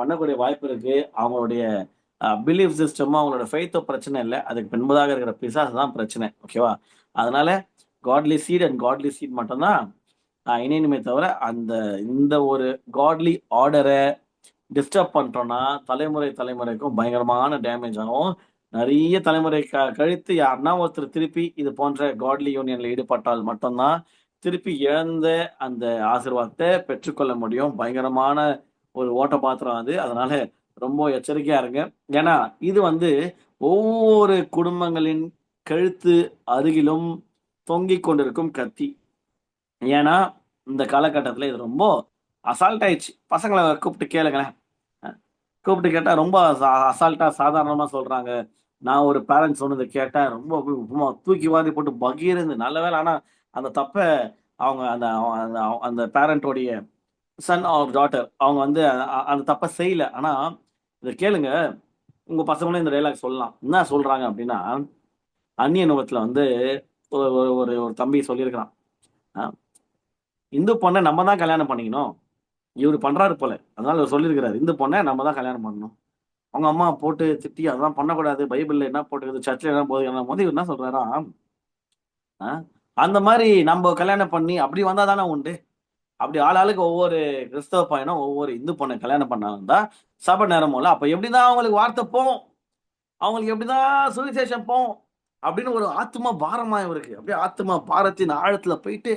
பண்ணக்கூடிய வாய்ப்பு இருக்கு. அவங்களுடைய பிலீஃப் சிஸ்டமும் அவங்களோட ஃபெய்த்தோ பிரச்சனை இல்லை, அதுக்கு பின்பதாக இருக்கிற பிசாசு தான் பிரச்சனை. ஓகேவா? அதனால காட்லி சீட் அண்ட் காட்லி சீட் மட்டும்தான் இணையணுமே தவிர அந்த இந்த ஒரு காட்லி ஆர்டரை டிஸ்டர்ப் பண்ணிட்டோம்னா தலைமுறைக்கும் பயங்கரமான டேமேஜ் ஆகும். நிறைய தலைமுறை கழித்து யாருன்னா ஒருத்தர் திருப்பி இது போன்ற காட்லி யூனியன்ல ஈடுபட்டால் மட்டும்தான் திருப்பி இழந்த அந்த ஆசீர்வாதத்தை பெற்றுக்கொள்ள முடியும். பயங்கரமான ஒரு ஓட்ட பாத்திரம் அது. அதனால ரொம்ப எச்சரிக்கையா இருங்க. ஏன்னா இது வந்து ஒவ்வொரு குடும்பங்களின் கழுத்து அருகிலும் தொங்கிக் கொண்டிருக்கும் கத்தி. ஏன்னா இந்த காலகட்டத்துல இது ரொம்ப அசால்ட் ஆயிடுச்சு. பசங்களை கூப்பிட்டு கேளுங்களேன். கூப்பிட்டு கேட்டா ரொம்ப அசால்ட்டா சாதாரணமா சொல்றாங்க. நான் ஒரு பேரண்ட்ஸ் சொன்னதை கேட்டேன், ரொம்ப தூக்கி வாரி போட்டு பகீர்ந்து நல்ல வேலை. ஆனா அந்த தப்ப அவங்க அந்த அந்த அந்த பேரண்டோடைய சன் ஆர் டாட்டர் அவங்க வந்து அந்த தப்ப செய்யல. ஆனா இதை கேளுங்க, உங்க பசங்களும் இந்த டைலாக் சொல்லலாம். என்ன சொல்றாங்க அப்படின்னா, அந்நிய நுகத்துல வந்து ஒரு ஒரு ஒரு ஒரு தம்பி சொல்லியிருக்கிறான், இந்து பொண்ணை நம்ம தான் கல்யாணம் பண்ணிக்கணும். இவரு பண்றாரு போல, அதனால இவர் சொல்லியிருக்கிறாரு, இந்து பொண்ணை நம்ம தான் கல்யாணம் பண்ணணும். அவங்க அம்மா போட்டு திட்டி அதெல்லாம் பண்ணக்கூடாது, பைபிள்ல என்ன போட்டுக்குது, சர்ச்சில் என்ன போகுது போது இவர் என்ன சொல்றாரா, அந்த மாதிரி நம்ம கல்யாணம் பண்ணி அப்படி வந்தா தானே உண்டு. அப்படி ஆளாளுக்கு ஒவ்வொரு கிறிஸ்தவ பையனும் ஒவ்வொரு இந்து பொண்ணை கல்யாணம் பண்ணாலும் சபை நேரம் போல அப்ப எப்படிதான் அவங்களுக்கு வார்த்தை போகும், அவங்களுக்கு எப்படிதான் சுவிசேஷம் போகும் அப்படின்னு ஒரு ஆத்மா பாரமா இருக்கு. அப்படியே ஆத்மா பாரத்தின் ஆழத்துல போயிட்டு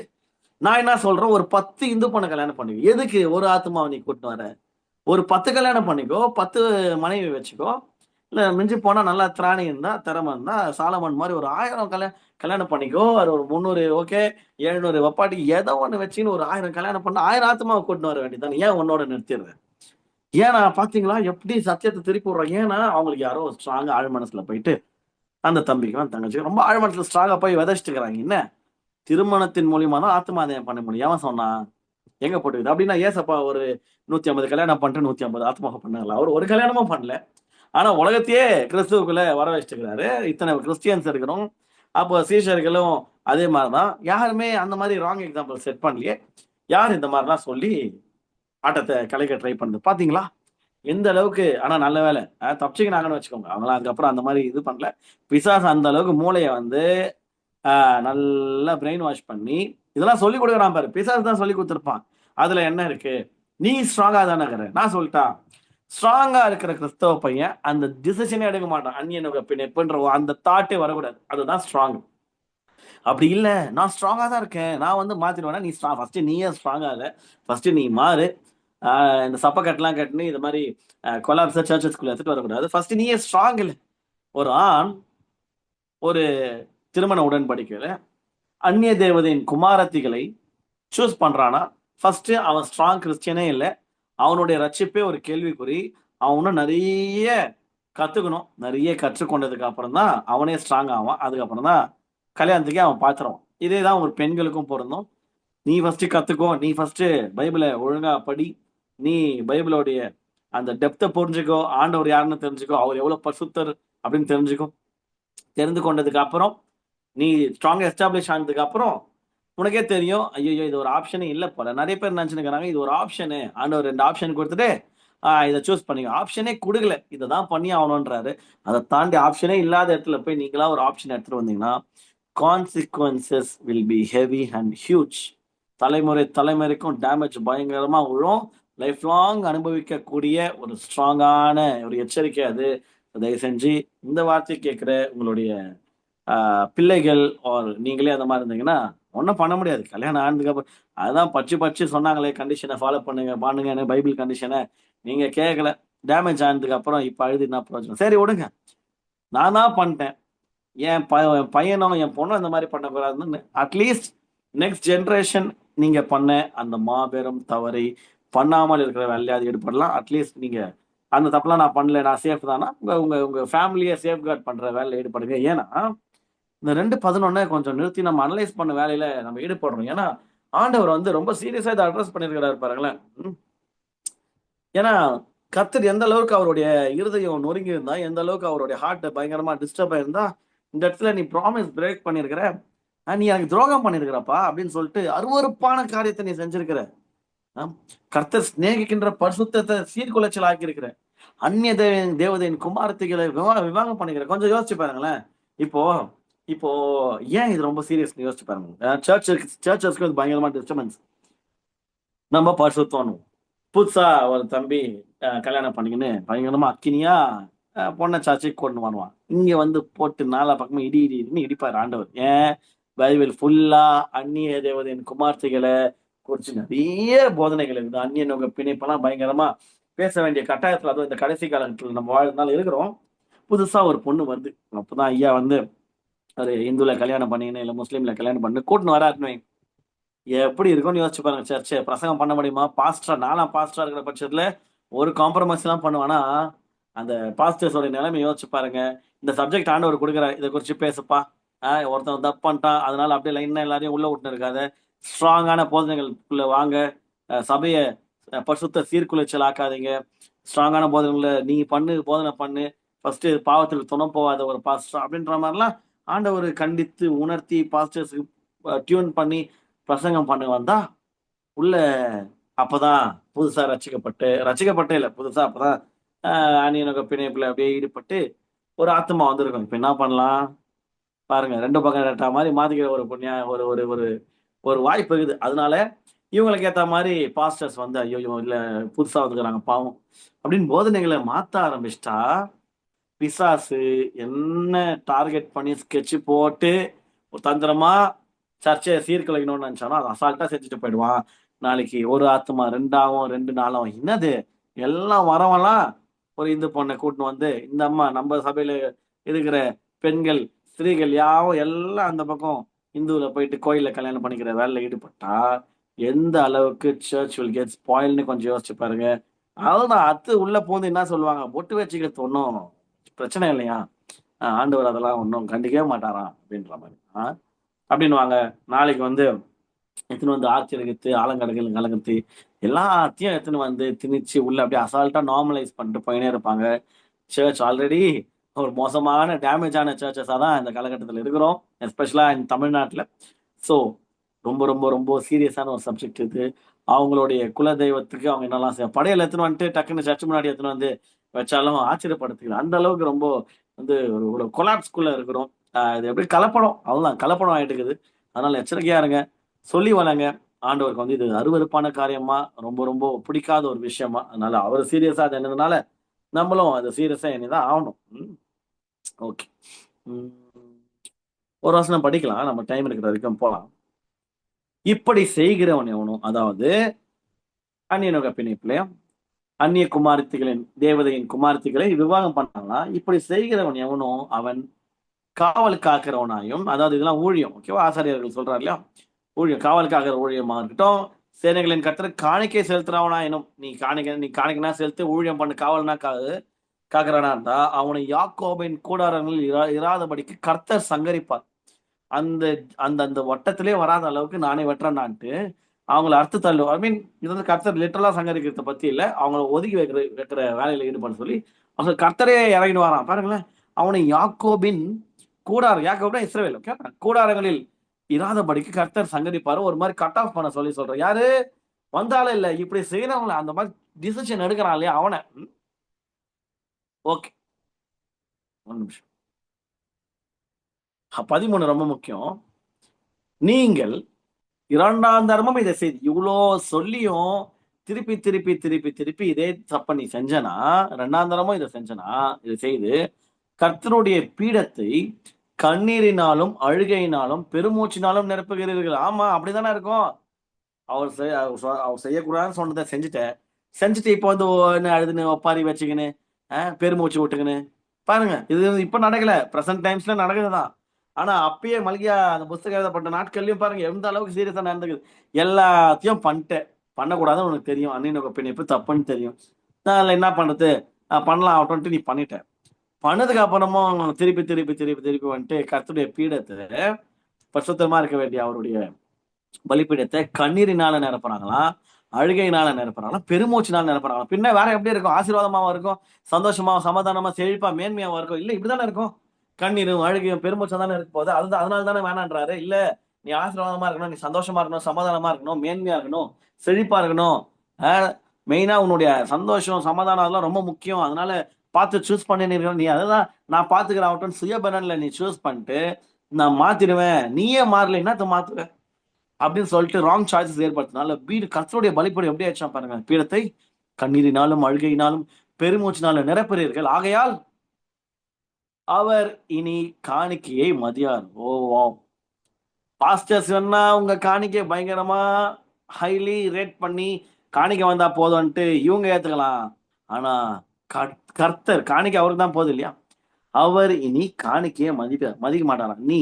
நான் என்ன சொல்றேன், ஒரு 10 இந்து பொண்ணை கல்யாணம் பண்ணுவீங்க. எதுக்கு ஒரு ஆத்மாவை நீ கூட்டிட்டு வர? ஒரு 10 கல்யாணம் பண்ணிக்கோ, 10 மனைவி வச்சுக்கோ. இல்ல மிஞ்சி போனா நல்லா திராணி இருந்தா திறமை இருந்தா சாலமன் மாதிரி ஒரு 1000 கல்யாணம் பண்ணிக்கோ. அது ஒரு 300 ஓகே, 700 வப்பாட்டி ஏதோ ஒண்ணு வச்சுன்னு ஒரு 1000 கல்யாணம் பண்ண 1000 ஆத்மாவை கூட்டிட்டு வர வேண்டியதானே. ஏன் உன்னோட நிறுத்திடுறேன்? ஏன்னா பாத்தீங்களா எப்படி சத்தியத்தை திருப்பி விடுறாங்க. ஏன்னா அவங்களுக்கு யாரோ ஸ்ட்ராங்கா ஆழ் மனசுல போயிட்டு அந்த தம்பிக்கும் தங்கச்சிக்கும் ரொம்ப ஆழ் மனசுல ஸ்ட்ராங்கா போய் விதைச்சிட்டு இருக்கிறாங்க. என்ன திருமணத்தின் மூலியமா தான் ஆத்மாதயம் பண்ண முடியும். அவன் சொன்னா எங்க போட்டுக்குது அப்படின்னா, ஏசப்பா ஒரு 150 கல்யாணம் பண்ணிட்டு 150 ஆத்மாக பண்ணாங்களா? அவர் ஒரு கல்யாணமும் பண்ணல. ஆனா உலகத்தையே கிறிஸ்துவுக்குள்ள வர வச்சுக்கிறாரு. இத்தனை கிறிஸ்டியன்ஸ் இருக்கிறோம். அப்போ சீஷர்களும் அதே மாதிரிதான். யாருமே அந்த மாதிரி ராங் எக்ஸாம்பிள் செட் பண்ணலையே. யார் இந்த மாதிரிலாம் சொல்லி ஆட்டத்தை கலைக்க ட்ரை பண்ணுது பாத்தீங்களா? எந்த அளவுக்கு. ஆனா நல்ல வேலை தப்பிச்சுக்கினாங்கன்னு வச்சுக்கோங்க. அவங்களாம் அதுக்கப்புறம் அந்த மாதிரி இது பண்ணல. பிசாசு அந்த அளவுக்கு மூளையை வந்து நல்லா பிரெயின் வாஷ் பண்ணி இதெல்லாம் சொல்லி கொடுக்குறான் பாரு. பிசாசு தான் சொல்லி கொடுத்துருப்பான். அதுல என்ன இருக்கு? நீ ஸ்ட்ராங்கா தானே இருக்கிற. நான் சொல்லிட்டா ஸ்ட்ராங்கா இருக்கிற கிறிஸ்தவ பையன் அந்த டிசிஷனே எடுக்க மாட்டான். அந்நியன் பின் எப்பன்ற அந்த தாட்டே வரக்கூடாது. அதுதான் ஸ்ட்ராங். அப்படி இல்ல, நான் ஸ்ட்ராங்கா தான் இருக்கேன், நான் வந்து மாத்திடுவேன்னா, நீ ஃபர்ஸ்ட் நீயே ஸ்ட்ராங்கா இல்ல, ஃபர்ஸ்ட் நீ மாறு. இந்த சப்ப கட்டெல்லாம் கட்டுன்னு இது மாதிரி கொலாப்ஸா சர்ச்சஸ்குள்ள எடுத்துட்டு வரக்கூடாது. ஃபர்ஸ்ட் நீயே ஸ்ட்ராங் இல்ல. ஒரு ஆண் ஒரு திருமண உடன்படிக்கையில அந்நிய தேவதையின் குமாரத்திகளை சூஸ் பண்றானா, ஃபர்ஸ்ட் அவன் ஸ்ட்ராங் கிறிஸ்டியனே இல்லை, அவனுடைய ரட்சிப்பே ஒரு கேள்விக்குறி. அவனும் நிறைய கத்துக்கணும், நிறைய கற்றுக்கொண்டதுக்கு அப்புறம் தான் அவனே ஸ்ட்ராங் ஆவான். அதுக்கப்புறம் தான் கல்யாணத்துக்கே அவன் பாத்துருவான். இதே தான் ஒரு பெண்களுக்கும் பொருந்தும். நீ ஃபர்ஸ்ட் கத்துக்கோ, நீ ஃபர்ஸ்ட் பைபிளை ஒழுங்கா படி, நீ பைபிளோடைய அந்த டெப்த்தை புரிஞ்சுக்கோ, ஆண்டவர் யாருன்னு தெரிஞ்சுக்கோ, அவர் எவ்வளவு பரிசுத்தர் அப்படின்னு தெரிஞ்சுக்கோ. தெரிந்து கொண்டதுக்கு அப்புறம் நீ ஸ்ட்ராங்கா எஸ்டாப்ளிஷ் ஆனதுக்கு அப்புறம் உனக்கே தெரியும், ஐயோ இது ஒரு ஆப்ஷனே இல்லை போல. நிறைய பேர் நினைச்சுக்கிறாங்க இது ஒரு ஆப்ஷனு, ஆண்டவர் 2 ஆப்ஷன் கொடுத்துட்டு இதை சூஸ் பண்ணிக்க. ஆப்ஷனே கொடுக்கல, இதை தான் பண்ணி ஆகணுன்றாரு. அதை தாண்டி ஆப்ஷனே இல்லாத இடத்துல போய் நீங்களா ஒரு ஆப்ஷன் எடுத்துட்டு வந்தீங்கன்னா consequences will be heavy and huge. தலைமுறை தலைமுறைக்கும் டேமேஜ் பயங்கரமா விழும். லைஃப் லாங் அனுபவிக்கக்கூடிய ஒரு ஸ்ட்ராங்கான ஒரு எச்சரிக்கை அது. தயவு செஞ்சு இந்த வார்த்தை கேட்கிற உங்களுடைய பிள்ளைகள் நீங்களே அந்த மாதிரி இருந்தீங்கன்னா ஒன்றும் பண்ண முடியாது. கல்யாணம் ஆனதுக்கு அப்புறம் அதுதான் பச்சு பச்சு சொன்னாங்களே, கண்டிஷனை ஃபாலோ பண்ணுங்க பண்ணுங்கன்னு, பைபிள் கண்டிஷனை நீங்க கேட்கல. டேமேஜ் ஆனதுக்கு அப்புறம் இப்ப அழுது என்ன பிரயோஜனம்? சரி விடுங்க, நான் தான் பண்ணிட்டேன், என் பையனும் என் பொண்ணும் இந்த மாதிரி பண்ணக்கூடாதுன்னு அட்லீஸ்ட் நெக்ஸ்ட் ஜென்ரேஷன் நீங்க பண்ண அந்த மாபெரும் தவறை பண்ணாமல் இருக்கிற வேலையாவது ஈடுபடலாம். அட்லீஸ்ட் நீங்க அந்த தப்பெல்லாம் நான் பண்ணல, நான் சேஃப் தானா, உங்க உங்க உங்க ஃபேமிலியை சேஃப்கார்ட் பண்ற வேலையில ஈடுபடுங்க. ஏன்னா இந்த 2:11 கொஞ்சம் நிறுத்தி நம்ம அனலைஸ் பண்ண வேலையில நம்ம ஈடுபடுறோம். ஏன்னா ஆண்டவர் வந்து ரொம்ப சீரியஸா இதை அட்ரஸ் பண்ணிருக்கிறாரு பாருங்களேன். ஏன்னா கர்த்தர் எந்த அளவுக்கு அவருடைய இருதயம் நொறுங்கி இருந்தா, எந்த அளவுக்கு அவருடைய ஹார்ட் பயங்கரமா டிஸ்டர்ப் ஆயிருந்தா, இந்த இடத்துல நீ ப்ராமிஸ் பிரேக் பண்ணிருக்கிற, நீ எனக்கு துரோகம் பண்ணிருக்கிறப்பா அப்படின்னு சொல்லிட்டு அருவருப்பான காரியத்தை நீ செஞ்சிருக்கிற. கர்த்தர் சிநேகிக்கின்ற பரிசுத்தத்தை சீர்குலைச்சல் ஆக்கியிருக்கிற, அந்நிய தேவதையின் குமாரத்திகளை விவாகம் பண்ணிக்கிற. கொஞ்சம் யோசிச்சு பாருங்களேன். இப்போ இப்போ ஏன் இது ரொம்ப சீரியஸ் யோசிச்சு பாருங்க. சர்ச்சஸ்க்கு பயங்கரமா டிஸ்டர்பன்ஸ். நம்ம பரிசுத்தம் புதுசா ஒரு தம்பி கல்யாணம் பண்ணிக்கின்னு பயங்கரமா அக்கினியா பொண்ணை சர்ச்சைக்கு கொண்டு வருவான். இங்க வந்து போட்டு நாலா பக்கமும் இடி இடி இடின்னு இடிப்பார் ஆண்டவர். ஏன்? பைபிள் ஃபுல்லா அந்நிய தேவதையின் குமார்த்திகளை குறிச்சு நிறைய போதனைகள் இருக்குது. அந்நிய நோக்க பிணைப்பெல்லாம் பயங்கரமா பேச வேண்டிய கட்டாயத்துல, அதுவும் இந்த கடைசி காலத்துல நம்ம வாழ்நாள் இருக்கிறோம். புதுசா ஒரு பொண்ணு வருது, அப்பதான் ஐயா வந்து ஒரு இந்துல கல்யாணம் பண்ணின்னு இல்ல முஸ்லீம்ல கல்யாணம் பண்ணி கூட்டின்னு வராருன்னு எப்படி இருக்கும்னு யோசிச்சு பாருங்க. சர்ச்சை பிரசங்கம் பண்ண முடியுமா? பாஸ்டர், நாலாம் பாஸ்டரா இருக்கிற பட்சத்துல ஒரு காம்ப்ரமைஸ் எல்லாம் பண்ணுவானா? அந்த பாஸ்டர்ஸோட நிலைமை யோசிச்சு பாருங்க. இந்த சப்ஜெக்ட் ஆண்டவர் கொடுக்குற, இதை குறிச்சு பேசுப்பா, ஒருத்தன் தப்பு பண்ணிட்டான் அதனால அப்படியே லைன்னா எல்லாரையும் உள்ள விட்டுன்னு இருக்காத, ஸ்ட்ராங்கான போதனைகளுக்குள்ள வாங்க, சபையை பரிசுத்த சீர்குலைச்சல் ஆக்காதீங்க, ஸ்ட்ராங்கான போதனைகளை நீ பண்ணு, போதனை பண்ணு, ஃபர்ஸ்ட் பாவத்துக்கு துணை போகாத ஒரு பாஸ்டர் அப்படின்ற மாதிரிலாம் ஆண்டவர் கண்டித்து உணர்த்தி பாஸ்டர்ஸுக்கு டியூன் பண்ணி பிரசங்கம் பண்ண வந்தா உள்ள அப்பதான் புதுசா ரசிக்கப்பட்டே இல்ல, புதுசா அப்பதான் அணியனக பிணைப்புல அப்படியே ஈடுபட்டு ஒரு ஆத்மா வந்திருக்கும். இப்ப என்ன பண்ணலாம் பாருங்க, 2 பக்கம் ரெட்டா மாதிரி மாத்திக்கிற ஒரு புண்ணியா ஒரு ஒரு ஒரு ஒரு வாய்ப்பு இருக்குது. அதனால இவங்களுக்கு ஏத்த மாதிரி பாஸ்டர்ஸ் வந்து ஐயோ இல்ல புதுசா வந்துக்கிறாங்க பாவம் அப்படின்னு போதனைகளை மாத்த ஆரம்பிச்சிட்டா, பிசாசு என்ன டார்கெட் பண்ணி ஸ்கெட்ச் போட்டு ஒரு தந்திரமா சர்ச்சையை சீர்குலைக்கணும்னு நினைச்சானோ அதை அசால்ட்டா செஞ்சுட்டு போயிடுவான். நாளைக்கு ஒரு ஆத்மா 2 ஆகும், 2 நாளாகும். என்னது எல்லாம் வரவெல்லாம் ஒரு இந்து பொண்ணை கூட்டின்னு வந்து இந்த அம்மா நம்ம சபையில இருக்கிற பெண்கள் ஸ்திரீகள் யாவும் எல்லாம் அந்த பக்கம் இந்துல போயிட்டு கோயில்ல கல்யாணம் பண்ணிக்கிற வேலையில ஈடுபட்டா எந்த அளவுக்கு சர்ச் வில் கெட் ஸ்பாயில்னு கொஞ்சம் யோசிச்சு பாருங்க. அதுதான் அத்து உள்ள போந்து என்ன சொல்லுவாங்க, பொட்டு வச்சுக்கிறது ஒன்றும் பிரச்சனை இல்லையா, ஆண்டவர் அதெல்லாம் ஒன்றும் கண்டிக்கவே மாட்டாராம் அப்படின்ற மாதிரி அப்படின்னுவாங்க. நாளைக்கு வந்து எத்தனை வந்து ஆர்ச்சி எடுக்கிறது, ஆலங்கடங்கள் கலங்கிறது எல்லாத்தையும் எத்தனை வந்து திணிச்சு உள்ள அப்படியே அசால்ட்டா நார்மலைஸ் பண்ணிட்டு போயினே இருப்பாங்க. சர்ச் ஆல்ரெடி ஒரு மோசமான டேமேஜான சர்ச்சஸாக தான் இந்த காலகட்டத்தில் இருக்கிறோம், எஸ்பெஷலா இந்த தமிழ்நாட்டில். ஸோ ரொம்ப ரொம்ப ரொம்ப சீரியஸான ஒரு சப்ஜெக்ட் இது. அவங்களுடைய குல தெய்வத்துக்கு அவங்க என்னெல்லாம் படையல் எடுத்துன்னு வந்துட்டு டக்குன்னு சர்ச் முன்னாடி எடுத்துன்னு வந்து வச்சாலும் ஆச்சரியப்படுத்துக்கல. அந்த அளவுக்கு ரொம்ப வந்து ஒரு கொலாப்ஸ்குள்ள இருக்கிறோம். இது எப்படி கலப்படம், அவ்வளோதான் கலப்படம் ஆயிட்டு இருக்குது. அதனால எச்சரிக்கையா இருங்க, சொல்லி வளங்க. ஆண்டவருக்கு வந்து இது அருவருப்பான காரியமா, ரொம்ப ரொம்ப பிடிக்காத ஒரு விஷயமா, அதனால அவர் சீரியஸா அது என்னதுனால நம்மளும் அது சீரியஸா என்னதான் ஆகணும். ஓகே. ஒரு வசனம் படிக்கலாம், நம்ம டைம் இருக்கிற வரைக்கும் போலாம். இப்படி செய்கிறவன் எவனும், அதாவது அந்நியனுக பிணைப்பிலையும் அந்நிய குமாரத்திகளின் தேவதையின் குமாரத்திகளை விவாகம் பண்ணாங்களா, இப்படி செய்கிறவன் எவனும் அவன் காவல் காக்கிறவனாயும், அதாவது இதெல்லாம் ஊழியம், ஓகேவா, ஆசாரியர்கள் சொல்றாரு இல்லையா, ஊழியம், காவல் காக்கிற ஊழியமா இருக்கட்டும், சேனைகளின் கர்த்தர் காணிக்கை செலுத்துறவனாயினும், நீ காணிக்கைனா செலுத்து, ஊழியம் பண்ணு, காவல்னா காக்கிறவனா இருந்தா அவனை யாக்கோபின் கூடாரங்களில் இராதபடிக்கு கர்த்தர் சங்கரிப்பார். அந்த அந்த அந்த வட்டத்திலே வராத அளவுக்கு நானே வெட்டுறேன்னான்ட்டு அவங்கள அர்த்த தள்ளு, ஐ மீன் இது வந்து கர்த்தர் லிட்டரலா சங்கரிக்கிறத பத்தி இல்ல, அவங்கள ஒதுக்கி வைக்கிற வேலையில ஈடுபட சொல்லி அவங்க கர்த்தரே இறங்கிட்டு வரான் பாருங்களேன். அவனை யாக்கோபின் கூடாரம், யாக்கோப்னா இஸ்ரவேல், ஓகே, கூடாரங்களில் இராதபடிக்கு கர்த்தர் சங்கரிப்பாரு, ஒரு மாதிரி கட் ஆஃப் பண்ண சொல்லி சொல்றேன். யாரு வந்தாலும் இல்ல, இப்படி செய்யறவங்கள அந்த மாதிரி டிசிஷன் எடுக்கிறான் இல்லையா அவனை. ஓகே, ஒரு நிமிஷம். 13 ரொம்ப முக்கியம். நீங்கள் இரண்டாம் தரமும் இதை செய்து, இவ்வளோ சொல்லியும் திருப்பி திருப்பி திருப்பி திருப்பி இதே தப்ப நீ செஞ்சனா, ரெண்டாம் தரமும் இதை செஞ்சனா, இதை செய்து கர்த்தருடைய பீடத்தை கண்ணீரினாலும் அழுகையினாலும் பெருமூச்சினாலும் நிரப்புகிறீர்கள். ஆமா, அப்படிதானே இருக்கும். அவர் செய்யக்கூடாதுன்னு சொன்னதை செஞ்சுட்டு இப்போ வந்து என்ன அழுதுன்னு ஒப்பாரி வச்சுக்கின்னு பெருமூச்சு விட்டுக்கின்னு பாருங்க. இது இப்ப நடக்கல, பிரசன்ட் டைம்ஸ்ல நடக்குதுதான். ஆனா அப்பயே மல்கியா அந்த புஸ்தகம் எழுதப்பட்ட நாட்கள்லயும் பாருங்க எந்த அளவுக்கு சீரியஸா நடந்துக்குது. எல்லாத்தையும் பண்ணிட்டேன், பண்ணக்கூடாதுன்னு உனக்கு தெரியும், அண்ணன் பிணைப்பு தப்புன்னு தெரியும், நான் அதில் என்ன பண்றது, பண்ணலாம் ஆகட்டும்ட்டு நீ பண்ணிட்ட. பண்ணதுக்கு அப்புறமும் திருப்பி திருப்பி திருப்பி திருப்பி வந்துட்டு கர்த்தருடைய பீடத்தை, பரிசுத்தமா இருக்க வேண்டிய அவருடைய பலிப்பீடத்தை கண்ணீரினால நிரப்புறாங்களாம், அழுகையினால நிரப்புறாங்களாம், பெருமூச்சினால நிரப்புறாங்களாம். பின்ன வேற எப்படி இருக்கும்? ஆசீர்வாதமாவும் இருக்கும், சந்தோஷமாவும் சமாதானமா செழிப்பா மேன்மையாவும் இருக்கும். இல்ல இப்படிதானே இருக்கும். கண்ணீரும் அழுகையும் பெருமூச்சம் தானே இருக்க போகுது. அதுதான், அதனால தானே வேணான்றாரு. இல்ல, நீ ஆசீர்வாதமா இருக்கணும், நீ சந்தோஷமா இருக்கணும், சமாதானமா இருக்கணும், மேன்மையா இருக்கணும், செழிப்பா இருக்கணும், மெயினா உன்னுடைய சந்தோஷம் சமாதானம் அதெல்லாம் ரொம்ப முக்கியம். அதனால பார்த்து சூஸ் பண்ணி நீ அதுதான் நான் பாத்துக்கிறேன் ஆகட்டும் சுயபலன்ல நீ சூஸ் பண்ணிட்டு நான் மாத்திடுவேன், நீயே மாறலைன்னா மாத்துவேன் அப்படின்னு சொல்லிட்டு ராங் சாய்ஸஸ் ஏற்படுத்தினால வீடு கர்த்தருடைய பலிப்பீடம் எப்படி ஆச்சா பாருங்க. பீடத்தை கண்ணீரினாலும் அழுகையினாலும் பெருமூச்சினாலும் நிரப்புறீர்கள், ஆகையால் அவர் இனி காணிக்கையை மதியார். ஓ வாவ். பாஸ்டர்ஸ் வேணா உங்க காணிக்கை பயங்கரமா ஹைலி ரேட் பண்ணி காணிக்கை வந்தா போதும்ன்ட்டு இவங்க ஏத்துக்கலாம். ஆனா கர்த்தர் காணிக்கை அவருக்கு தான் போதும் இல்லையா, அவர் இனி காணிக்கையை மதிக்க மாட்டாராம். நீ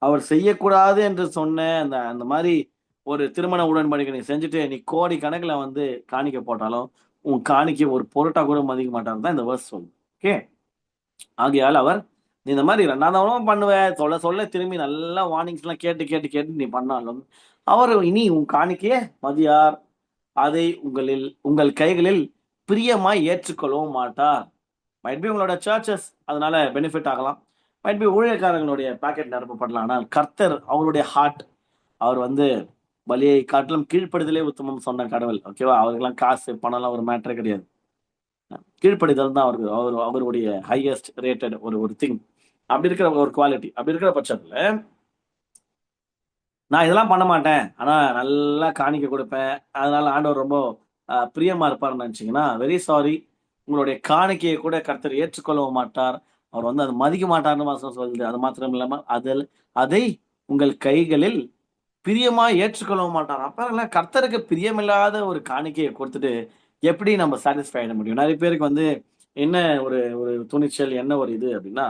அவர் செய்யக்கூடாது என்று சொன்ன அந்த அந்த மாதிரி ஒரு திருமண உடன்படிக்கை நீ செஞ்சுட்டு நீ கோடி கணக்குல வந்து காணிக்கை போட்டாலும் உன் காணிக்கை ஒரு பொருட்டா கூட மதிக்க மாட்டார் தான் இந்த வேர்ஸ் சொல்லும். ஓகே, ஆகையால் அவர் நீ இந்த மாதிரி ரெண்டாவது பண்ணுவ சொல்ல சொல்ல திரும்பி நல்லா வார்னிங்ஸ் எல்லாம் கேட்டு கேட்டு கேட்டு நீ பண்ணாலும் அவர் இனி உன் காணிக்கைய மதியார், அதை உங்கள் கைகளில் பிரியமாய் ஏற்றுக்கொள்ளவும் மாட்டார். மைட் பி உங்களோட சர்ச்சஸ் அதனால பெனிஃபிட் ஆகலாம், மைட் பி ஊழியக்காரங்களுடைய பாக்கெட் நிரப்பப்படலாம், ஆனால் கர்த்தர் அவருடைய ஹார்ட், அவர் வந்து பலியை காட்டிலும் கீழ்ப்படுதலே உத்தமம் சொன்ன கடவுள், ஓகேவா. அவருக்கெல்லாம் காசு பணம்லாம் ஒரு மேட்டரே கிடையாது. கீழ்ப்படிதல் தான் அவருடைய ஹையஸ்ட் ரேட்டட் ஒரு ஒரு திங். அப்படி இருக்கிற ஒரு குவாலிட்டி, அப்படி இருக்கிற பட்சத்துல நான் இதெல்லாம் பண்ண மாட்டேன் ஆனா நல்லா காணிக்க கொடுப்பேன், அதனால ஆண்டவர் ரொம்ப பிரியமா இருப்பாருன்னு நினைச்சீங்கன்னா வெரி சாரி, உங்களுடைய காணிக்கையை கூட கர்த்தர் ஏற்றுக்கொள்ளவும் மாட்டார், அவர் வந்து அதை மதிக்க மாட்டார்னு மாசம் சொல்லுது. அது மாத்திரம் இல்லாம அதை உங்கள் கைகளில் பிரியமா ஏற்றுக்கொள்ளவும் மாட்டார். அப்ப கர்த்தருக்கு பிரியமில்லாத ஒரு காணிக்கையை கொடுத்துட்டு எப்படி நம்ம சாட்டிஸ்ஃபை ஆயிட முடியும்? நிறைய பேருக்கு வந்து என்ன ஒரு ஒரு துணிச்சல், என்ன ஒரு இது அப்படின்னா,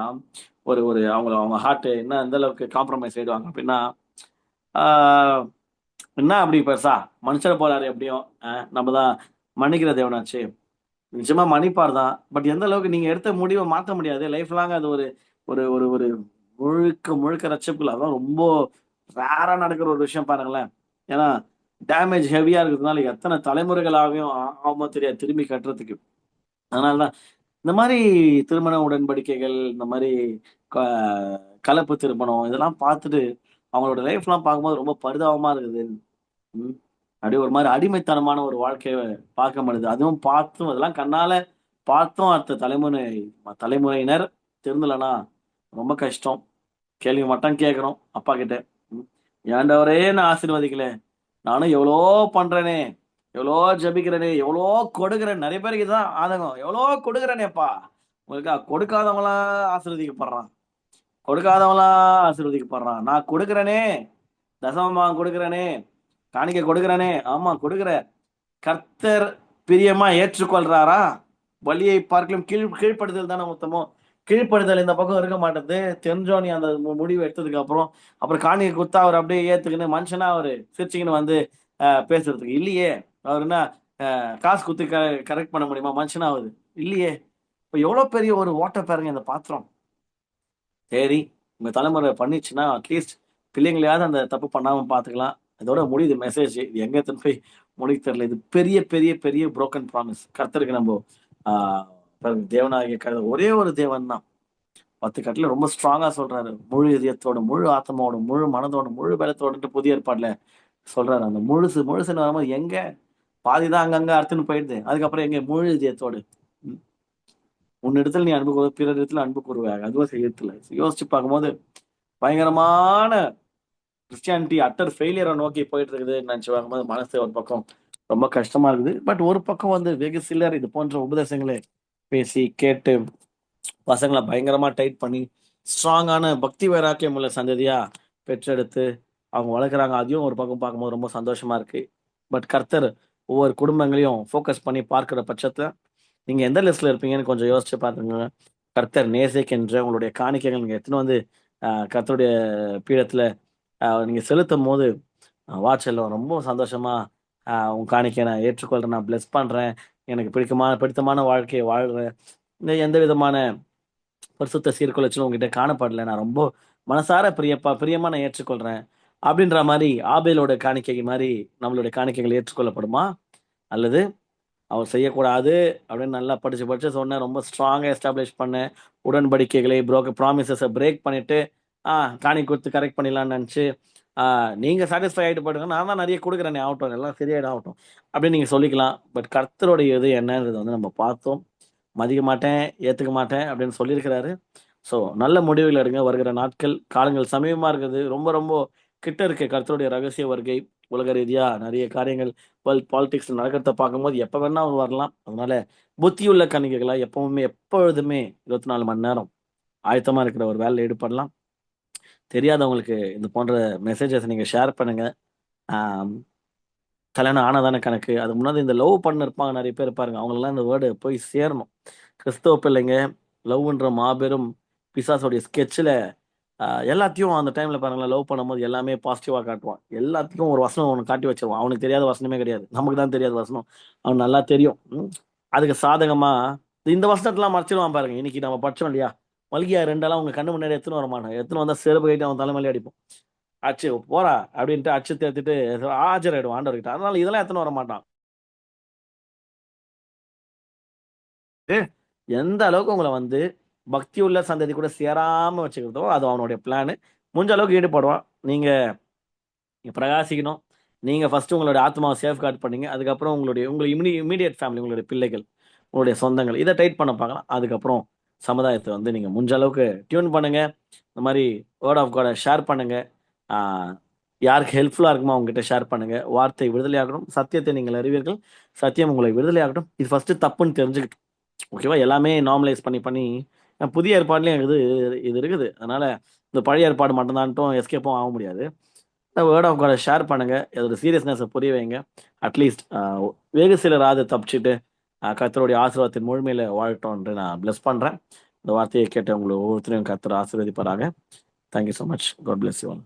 ஒரு ஒரு அவங்க ஹார்ட் என்ன எந்த அளவுக்கு காம்ப்ரமைஸ் ஆயிடுவாங்க அப்படின்னா, ஆஹ் என்ன அப்படி பெருசா மனுஷரை போறாரு எப்படியும், நம்ம தான் மன்னிக்கிற தேவனாச்சு, நிச்சயமா மன்னிப்பார் தான், பட் எந்த அளவுக்கு நீங்க எடுத்த முடிவை மாற்ற முடியாது லைஃப் லாங். அது ஒரு ஒரு ஒரு ஒரு முழுக்க முழுக்க ரட்சிப்புல அதான் ரொம்ப ரேரா நடக்கிற ஒரு விஷயம் பாருங்களேன். ஏன்னா டேமேஜ் ஹெவியா இருக்கிறதுனால எத்தனை தலைமுறைகளாகவும் ஆகுமோ தெரியாது திரும்பி கட்டுறதுக்கு. அதனாலதான் இந்த மாதிரி திருமண உடன்படிக்கைகள், இந்த மாதிரி கலப்பு திருமணம் இதெல்லாம் பார்த்துட்டு அவங்களோட லைஃப்லாம் பார்க்கும்போது ரொம்ப பரிதாபமா இருக்குது. அப்படியே ஒரு மாதிரி அடிமைத்தனமான ஒரு வாழ்க்கையை பார்க்க முடியுது. அதுவும் பார்த்தும் அதெல்லாம் கண்ணால பார்த்தும் அடுத்த தலைமுறையினர் திருந்தலனா ரொம்ப கஷ்டம். கேள்வி மட்டும் கேட்கணும் அப்பா கிட்ட, ஏண்டவரே நான் ஆசீர்வதிக்கல, நானும் எவ்வளோ பண்றேனே, எவ்வளோ ஜபிக்கிறேனே, எவ்வளோ கொடுக்குறேன். நிறைய பேருக்கு இதுதான் ஆதங்கம், எவ்வளோ கொடுக்குறேனேப்பா, உங்களுக்கு கொடுக்காதவங்களாம் ஆசீர்வதிக்கப்படுறான். கொடுக்காதவன்லாம் ஆசீர்வதிக்கப்படுறான். நான் கொடுக்குறேனே, தசமமா கொடுக்குறேனே, காணிக்கை கொடுக்குறேனே, ஆமா கொடுக்குற. கர்த்தர் பிரியமா ஏற்றுக்கொள்றாரா? பலியை பார்க்கலும் கீழ்ப்படுதல் தானே மொத்தமோ. கீழ்ப்படுதல் இந்த பக்கம் இருக்க மாட்டேது. தெரிஞ்சோம் நீ அந்த முடிவு எடுத்ததுக்கு அப்புறம் காணிக்கை கொடுத்தா அவர் அப்படியே ஏத்துக்கின்னு மனுஷனா அவரு சிரிச்சுக்கின்னு வந்து பேசுறதுக்கு இல்லையே. அவர் என்ன காசு குத்து கரெக்ட் பண்ண முடியுமா? மனுஷனா ஆகுது இல்லையே. இப்ப எவ்வளவு பெரிய ஒரு ஓட்ட பாருங்க இந்த பாத்திரம். சரி, உங்க தலைமுறை பண்ணிச்சுன்னா அட்லீஸ்ட் பிள்ளைங்களையாவது அந்த தப்பு பண்ணாம பாத்துக்கலாம். இதோட முடியுது மெசேஜ். இது எங்க எடுத்துன்னு போய் முடிக்க தெரியல. இது பெரிய பெரிய பெரிய புரோக்கன் ப்ராமிஸ். கர்த்தருக்கு நம்ம ஆஹ் பாருங்க, தேவனாகிய ஒரே ஒரு தேவன் தான் 10 கட்டில ரொம்ப ஸ்ட்ராங்கா சொல்றாரு. முழு இதயத்தோட, முழு ஆத்மாவோட, முழு மனதோட, முழு பலத்தோட புதிய ஏற்பாடுல சொல்றாரு. அந்த முழுசுன்னு வரும்போது எங்க பாதிதான் அங்கங்க அறுத்துன்னு போயிடுது. அதுக்கப்புறம் எங்க முழு இதயத்தோடு உன்னிடத்துல நீ அன்பு கூறு, பிறர் இடத்துல அன்பு கூறுவாங்க. அதுவும் செய்யறதுல யோசிச்சு பார்க்கும்போது பயங்கரமான கிறிஸ்டியானிட்டி அட்டர் ஃபெயிலியரை நோக்கி போயிட்டு இருக்குதுன்னு நினைச்சு பார்க்கும்போது மனசு ஒரு பக்கம் ரொம்ப கஷ்டமா இருக்குது. பட் ஒரு பக்கம் வந்து வெகு சிலர் இது போன்ற உபதேசங்களை பேசி கேட்டு பசங்களை பயங்கரமா டைட் பண்ணி ஸ்ட்ராங்கான பக்தி வைராக்கியம் உள்ள சந்ததியா பெற்றெடுத்து அவங்க வளர்க்குறாங்க. அதையும் ஒரு பக்கம் பார்க்கும்போது ரொம்ப சந்தோஷமா இருக்கு. பட் கர்த்தர் ஒவ்வொரு குடும்பங்களையும் ஃபோக்கஸ் பண்ணி பார்க்கிற பட்சத்துல நீங்க எந்த லிஸ்ட்ல இருப்பீங்கன்னு கொஞ்சம் யோசிச்சு பாத்துங்க. கர்த்தர் நேசிக்கின்ற உங்களுடைய காணிக்கைகள் நீங்க எத்தனை வந்து கர்த்தருடைய பீடத்துல நீங்க செலுத்தும் போது வாட்செல்லாம் ரொம்ப சந்தோஷமா உன் காணிக்கை நான் ஏற்றுக்கொள்றேன், நான் பிளெஸ் பண்றேன், எனக்கு பிடித்தமான வாழ்க்கையை வாழ்றேன், இந்த எந்த விதமான பரிசுத்த சீர்குலைச்சலும் உங்ககிட்ட காணப்படல, நான் ரொம்ப மனசார பிரியமா நான் ஏற்றுக்கொள்றேன் அப்படின்ற மாதிரி ஆபேலோட காணிக்கை மாதிரி நம்மளுடைய காணிக்கைகள் ஏற்றுக்கொள்ளப்படுமா? அல்லது அவர் செய்யக்கூடாது அப்படின்னு நல்லா படிச்சு படிச்சு சொன்னேன், ரொம்ப ஸ்ட்ராங்கா எஸ்டாப்ளிஷ் பண்ணேன், உடன்படிக்கைகளை ப்ராமிசஸை பிரேக் பண்ணிட்டு காணி கொடுத்து கரெக்ட் பண்ணிடலாம்னு நினச்சி நீங்க சாட்டிஸ்ஃபை ஆகிட்டு போயிடுங்க, நான் தான் நிறைய கொடுக்குறேனே ஆகட்டும், எல்லாம் சரியாயிடும் ஆகட்டும் அப்படின்னு நீங்க சொல்லிக்கலாம். பட் கர்த்தருடைய இது என்னன்றது வந்து நம்ம பார்த்தோம். மதிக்க மாட்டேன், ஏத்துக்க மாட்டேன் அப்படின்னு சொல்லியிருக்கிறாரு. ஸோ நல்ல முடிவுகள் எடுங்க. வருகிற நாட்கள் காலங்கள் சமீபமா இருக்குது. ரொம்ப ரொம்ப கிட்ட இருக்கு கர்த்தருடைய ரகசிய வருகை. உலக ரீதியா நிறைய காரியங்கள் வேர்ல்ட் பாலிடிக்ஸ் நடக்கிறத பார்க்கும்போது எப்ப வேணா அவங்க வரலாம். அதனால புத்தியுள்ள கணிகைகளா எப்பவுமே எப்பொழுதுமே 24 மணி நேரம் ஆயத்தமா இருக்கிற ஒரு வேலையில ஈடுபடலாம். தெரியாதவங்களுக்கு இது போன்ற மெசேஜஸ் நீங்க ஷேர் பண்ணுங்க. ஆம், கல்யாணம் ஆனதானே கணக்கு. அது முன்னாடி இந்த லவ் பண்ண இருப்பாங்க, நிறைய பேர் இருப்பாருங்க. அவங்களெல்லாம் இந்த வேர்டு போய் சேரணும். கிறிஸ்தவ பிள்ளைங்க லவ்ன்ற மாபெரும் பிசாசோடைய ஸ்கெட்சில் எல்லாத்தையும் அந்த டைம்ல பாருங்களேன், லவ் பண்ணும்போது எல்லாமே பாசிட்டிவா காட்டுவான். எல்லாத்துக்கும் ஒரு வசனம் அவனுக்கு காட்டி வச்சிருவான். அவனுக்கு தெரியாத வசனமே கிடையாது. நமக்கு தான் தெரியாத வசனம் அவன் நல்லா தெரியும். அதுக்கு சாதகமா இந்த வசனத்தெல்லாம் மறைச்சிடுவான் பாருங்க. இன்னைக்கு நம்ம படிச்சோம் இல்லையா, மல்கியா 2 உங்க கண்ணு முன்னாடி எடுத்துன்னு வர மாட்டான். எடுத்துன்னு வந்தா செருப்பு கட்டி அவன் தலைமையில அடிப்போம். அச்சு போறா அப்படின்ட்டு அச்சு தேர்த்திட்டு ஆஜராயிடும் ஆண்டவர்கிட்ட. அதனால இதெல்லாம் எத்தனை வர மாட்டான். எந்த அளவுக்கு உங்களை வந்து பக்தி உள்ள சந்ததி கூட சேராம வச்சுக்கிறதோ அது அவனுடைய பிளான். முடிஞ்ச அளவுக்கு ஈடுபடுவான். நீங்க பிரகாசிக்கணும். நீங்க ஃபர்ஸ்ட் உங்களுடைய ஆத்மாவை சேஃப் கார்டு பண்ணீங்க. அதுக்கப்புறம் உங்களுடைய இமீடியட் ஃபேமிலி, உங்களுடைய பிள்ளைகள், உங்களுடைய சொந்தங்கள் இதை டைட் பண்ண பார்க்கலாம். அதுக்கப்புறம் சமுதாயத்தை வந்து நீங்க முடிஞ்ச அளவுக்கு டியூன் பண்ணுங்க. இந்த மாதிரி வேர்ட் ஆஃப் காடை ஷேர் பண்ணுங்க. ஆஹ் யாருக்கு ஹெல்ப்ஃபுல்லா இருக்குமோ அவங்க கிட்ட ஷேர் பண்ணுங்க. வார்த்தை விடுதலையாகணும், சத்தியத்தை நீங்கள் அறிவீர்கள், சத்தியம் உங்களை விடுதலையாகட்டும். இது ஃபர்ஸ்ட் தப்புன்னு தெரிஞ்சுக்கிட்டு ஓகேவா, எல்லாமே நார்மலைஸ் பண்ணி பண்ணி புதிய ஏற்பாடுலயும் இது இருக்குது. அதனால இந்த பழைய ஏற்பாடு மட்டும்தான்ட்டும் எஸ்கேப்பும் ஆக முடியாது. வேர்ட் ஆஃப் காடை ஷேர் பண்ணுங்க. அதோட சீரியஸ்னஸை புரிய வைங்க. அட்லீஸ்ட் வெகு சிலர் அதை தப்பிச்சுட்டு கர்த்தருடைய ஆசீர்வாதத்தின் முழுமையில வாழட்டும் என்று நான் பிளஸ் பண்றேன். இந்த வார்த்தையை கேட்ட உங்களை ஒவ்வொருத்தரையும் கர்த்தர் ஆசீர்வதிப்பாராக. Thank you so much. God bless you all.